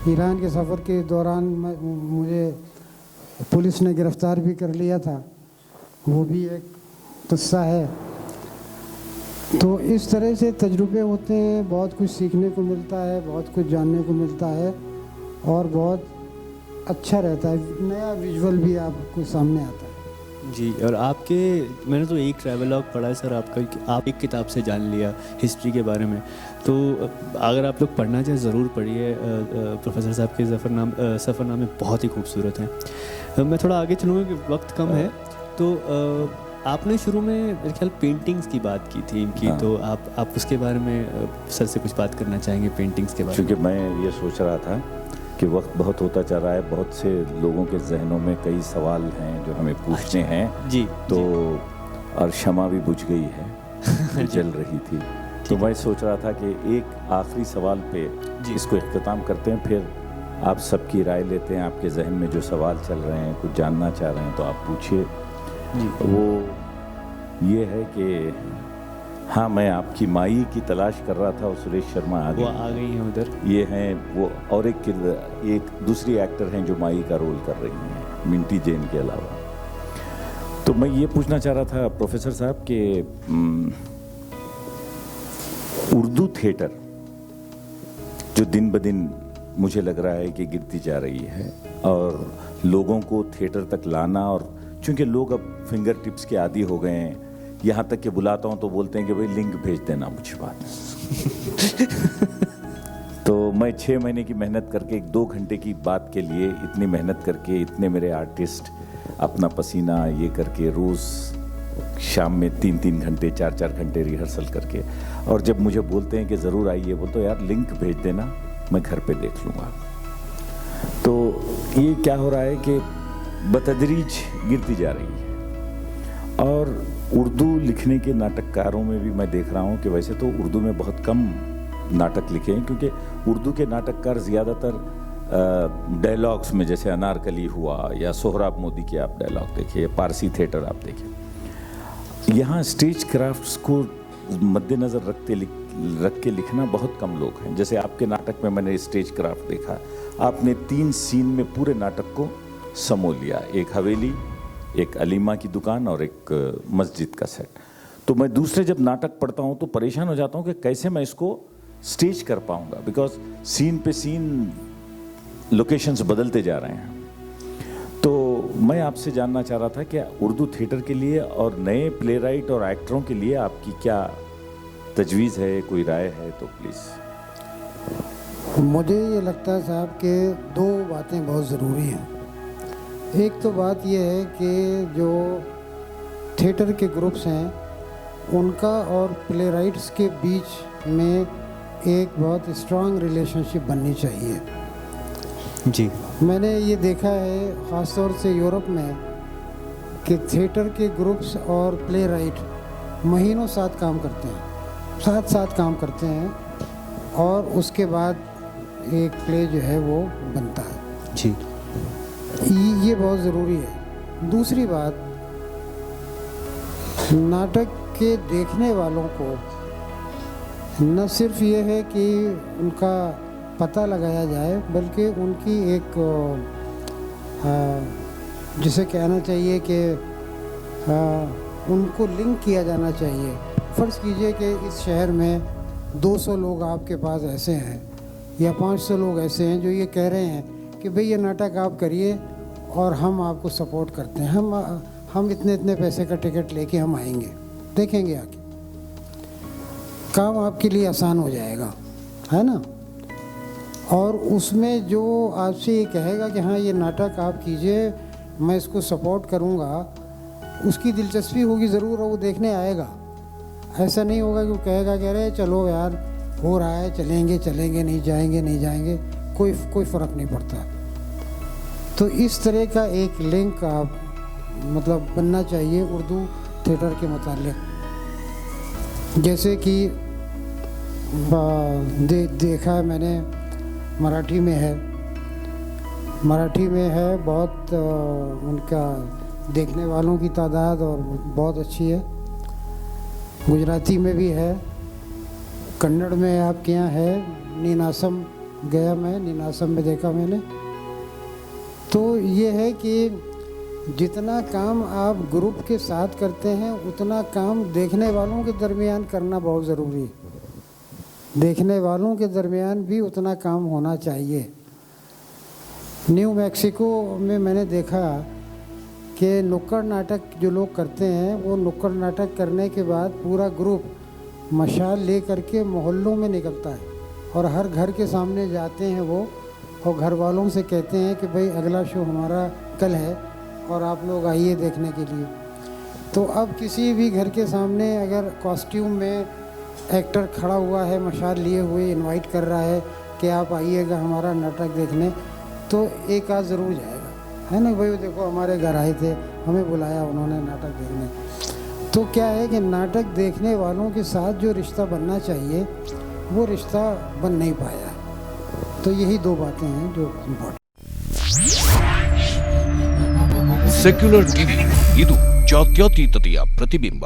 Speaker 4: ईरान के सफ़र के दौरान मुझे पुलिस ने गिरफ़्तार भी कर लिया था, वो भी एक किस्सा है। तो इस तरह से तजुर्बे होते हैं, बहुत कुछ सीखने को मिलता है, बहुत कुछ जानने को मिलता है और बहुत अच्छा रहता है। नया विजुअल भी आपको सामने आता है।
Speaker 3: जी, और आपके, मैंने तो एक ट्रैवलॉग पढ़ा है सर आपका, आप एक किताब से जान लिया हिस्ट्री के बारे में। तो अगर आप लोग पढ़ना चाहें ज़रूर पढ़िए। प्रोफेसर साहब के सफ़रनामे बहुत ही खूबसूरत हैं। मैं थोड़ा आगे चलूँगा कि वक्त कम है। तो आपने शुरू में मेरे ख्याल पेंटिंग्स की बात की थी इनकी,
Speaker 2: हाँ।
Speaker 3: तो आप उसके बारे में सर से कुछ बात करना चाहेंगे पेंटिंग्स के बारे में।
Speaker 2: क्योंकि मैं ये सोच रहा था कि वक्त बहुत होता चल रहा है, बहुत से लोगों के जहनों में कई सवाल हैं जो हमें पूछने हैं।
Speaker 3: जी,
Speaker 2: तो और शमा भी बुझ गई है, जल रही थी। तो मैं सोच रहा था कि एक आखिरी सवाल पे इसको इख्तिताम करते हैं, फिर आप सबकी राय लेते हैं। आपके जहन में जो सवाल चल रहे हैं, कुछ जानना चाह रहे हैं तो आप पूछिए। वो ये है कि हाँ, मैं आपकी माई की तलाश कर रहा था और सुरेश शर्मा आ
Speaker 3: गई हैं उधर।
Speaker 2: ये हैं वो, और एक दूसरी एक्टर हैं जो माई का रोल कर रही हैं, मिंटी जैन के अलावा। तो मैं ये पूछना चाह रहा था प्रोफेसर साहब कि उर्दू थिएटर जो दिन ब दिन मुझे लग रहा है कि गिरती जा रही है, और लोगों को थिएटर तक लाना, और चूंकि लोग अब फिंगर टिप्स के आदी हो गए हैं, यहाँ तक कि बुलाता हूँ तो बोलते हैं कि भाई लिंक भेज देना मुझे बात। तो मैं 6 महीने की मेहनत करके 2 घंटे की बात के लिए इतनी मेहनत करके, इतने मेरे आर्टिस्ट अपना पसीना ये करके रोज़ शाम में 3-3 घंटे 4-4 घंटे रिहर्सल करके, और जब मुझे बोलते हैं कि ज़रूर आइए, बोलते तो यार लिंक भेज देना, मैं घर पे देख लूँगा। तो ये क्या हो रहा है कि बतदरीज गिरती जा रही है। और उर्दू लिखने के नाटककारों में भी मैं देख रहा हूँ कि वैसे तो उर्दू में बहुत कम नाटक लिखे हैं, क्योंकि उर्दू के नाटककार ज़्यादातर डायलॉग्स में, जैसे अनारकली हुआ या सोहराब मोदी के आप डायलॉग देखिए, पारसी थिएटर आप देखिए। यहाँ स्टेज क्राफ्ट्स को मद्देनज़र रख के लिखना बहुत कम लोग हैं। जैसे आपके नाटक में मैंने स्टेज क्राफ्ट देखा, आपने 3 सीन में पूरे नाटक को समो लिया, एक हवेली, एक अलीमा की दुकान और एक मस्जिद का सेट। तो मैं दूसरे जब नाटक पढ़ता हूँ तो परेशान हो जाता हूँ कि कैसे मैं इसको स्टेज कर पाऊँगा, बिकॉज सीन पे सीन लोकेशंस बदलते जा रहे हैं। तो मैं आपसे जानना चाह रहा था कि उर्दू थिएटर के लिए और नए प्ले राइट और एक्टरों के लिए आपकी क्या तजवीज़ है, कोई राय है तो प्लीज़।
Speaker 4: मुझे ये लगता है साहब कि 2 बातें बहुत ज़रूरी हैं। एक तो बात ये है कि जो थिएटर के ग्रुप्स हैं उनका और प्ले राइट्स के बीच में एक बहुत स्ट्रांग रिलेशनशिप बननी चाहिए।
Speaker 3: जी,
Speaker 4: मैंने ये देखा है ख़ास तौर से यूरोप में कि थिएटर के ग्रुप्स और प्ले राइट महीनों साथ काम करते हैं, साथ काम करते हैं, और उसके बाद एक प्ले जो है वो बनता है।
Speaker 3: जी,
Speaker 4: ये बहुत ज़रूरी है। दूसरी बात, नाटक के देखने वालों को न सिर्फ ये है कि उनका पता लगाया जाए, बल्कि उनकी एक जिसे कहना चाहिए कि उनको लिंक किया जाना चाहिए। फ़र्ज़ कीजिए कि इस शहर में 200 लोग आपके पास ऐसे हैं या 500 लोग ऐसे हैं जो ये कह रहे हैं कि भाई ये नाटक आप करिए और हम आपको सपोर्ट करते हैं, हम इतने पैसे का टिकट लेके हम आएंगे, देखेंगे आके, काम आपके लिए आसान हो जाएगा, है ना। और उसमें जो आपसे ये कहेगा कि हाँ ये नाटक आप कीजिए, मैं इसको सपोर्ट करूँगा, उसकी दिलचस्पी होगी ज़रूर और वो देखने आएगा। ऐसा नहीं होगा कि वो कहेगा कि अरे चलो यार हो रहा है, चलेंगे नहीं जाएंगे, कोई फ़र्क नहीं पड़ता। तो इस तरह का एक लिंक आप मतलब बनना चाहिए उर्दू थिएटर के मुताल्लिक़। जैसे कि देखा है मैंने, मराठी में है बहुत उनका देखने वालों की तादाद और बहुत अच्छी है। गुजराती में भी है, कन्नड़ में आपके यहाँ है, नीनासम गया मैं, नीनासम में देखा मैंने। तो ये है कि जितना काम आप ग्रुप के साथ करते हैं उतना काम देखने वालों के दरमियान करना बहुत ज़रूरी है। देखने वालों के दरमियान भी उतना काम होना चाहिए। न्यू मैक्सिको में मैंने देखा कि नुक्कड़ नाटक जो लोग करते हैं वो नुक्कड़ नाटक करने के बाद पूरा ग्रुप मशाल ले करके मोहल्लों में निकलता है और हर घर के सामने जाते हैं वो, और घर वालों से कहते हैं कि भाई अगला शो हमारा कल है और आप लोग आइए देखने के लिए। तो अब किसी भी घर के सामने अगर कॉस्ट्यूम में एक्टर खड़ा हुआ है, मशाल लिए हुए, इनवाइट कर रहा है कि आप आइएगा हमारा नाटक देखने, तो एक आध ज़रूर जाएगा, है ना। भाई देखो हमारे घर आए थे, हमें बुलाया उन्होंने नाटक देखने। तो क्या है कि नाटक देखने वालों के साथ जो रिश्ता बनना चाहिए वो रिश्ता बन नहीं पाया। तो यही दो बातें हैं जो इम्पोर्टेंट।
Speaker 5: ಸೆಕ್ಯುಲರ್ ಟಿವಿ, ಇದು ಜಾತ್ಯತೀತತೆಯ ಪ್ರತಿಬಿಂಬ.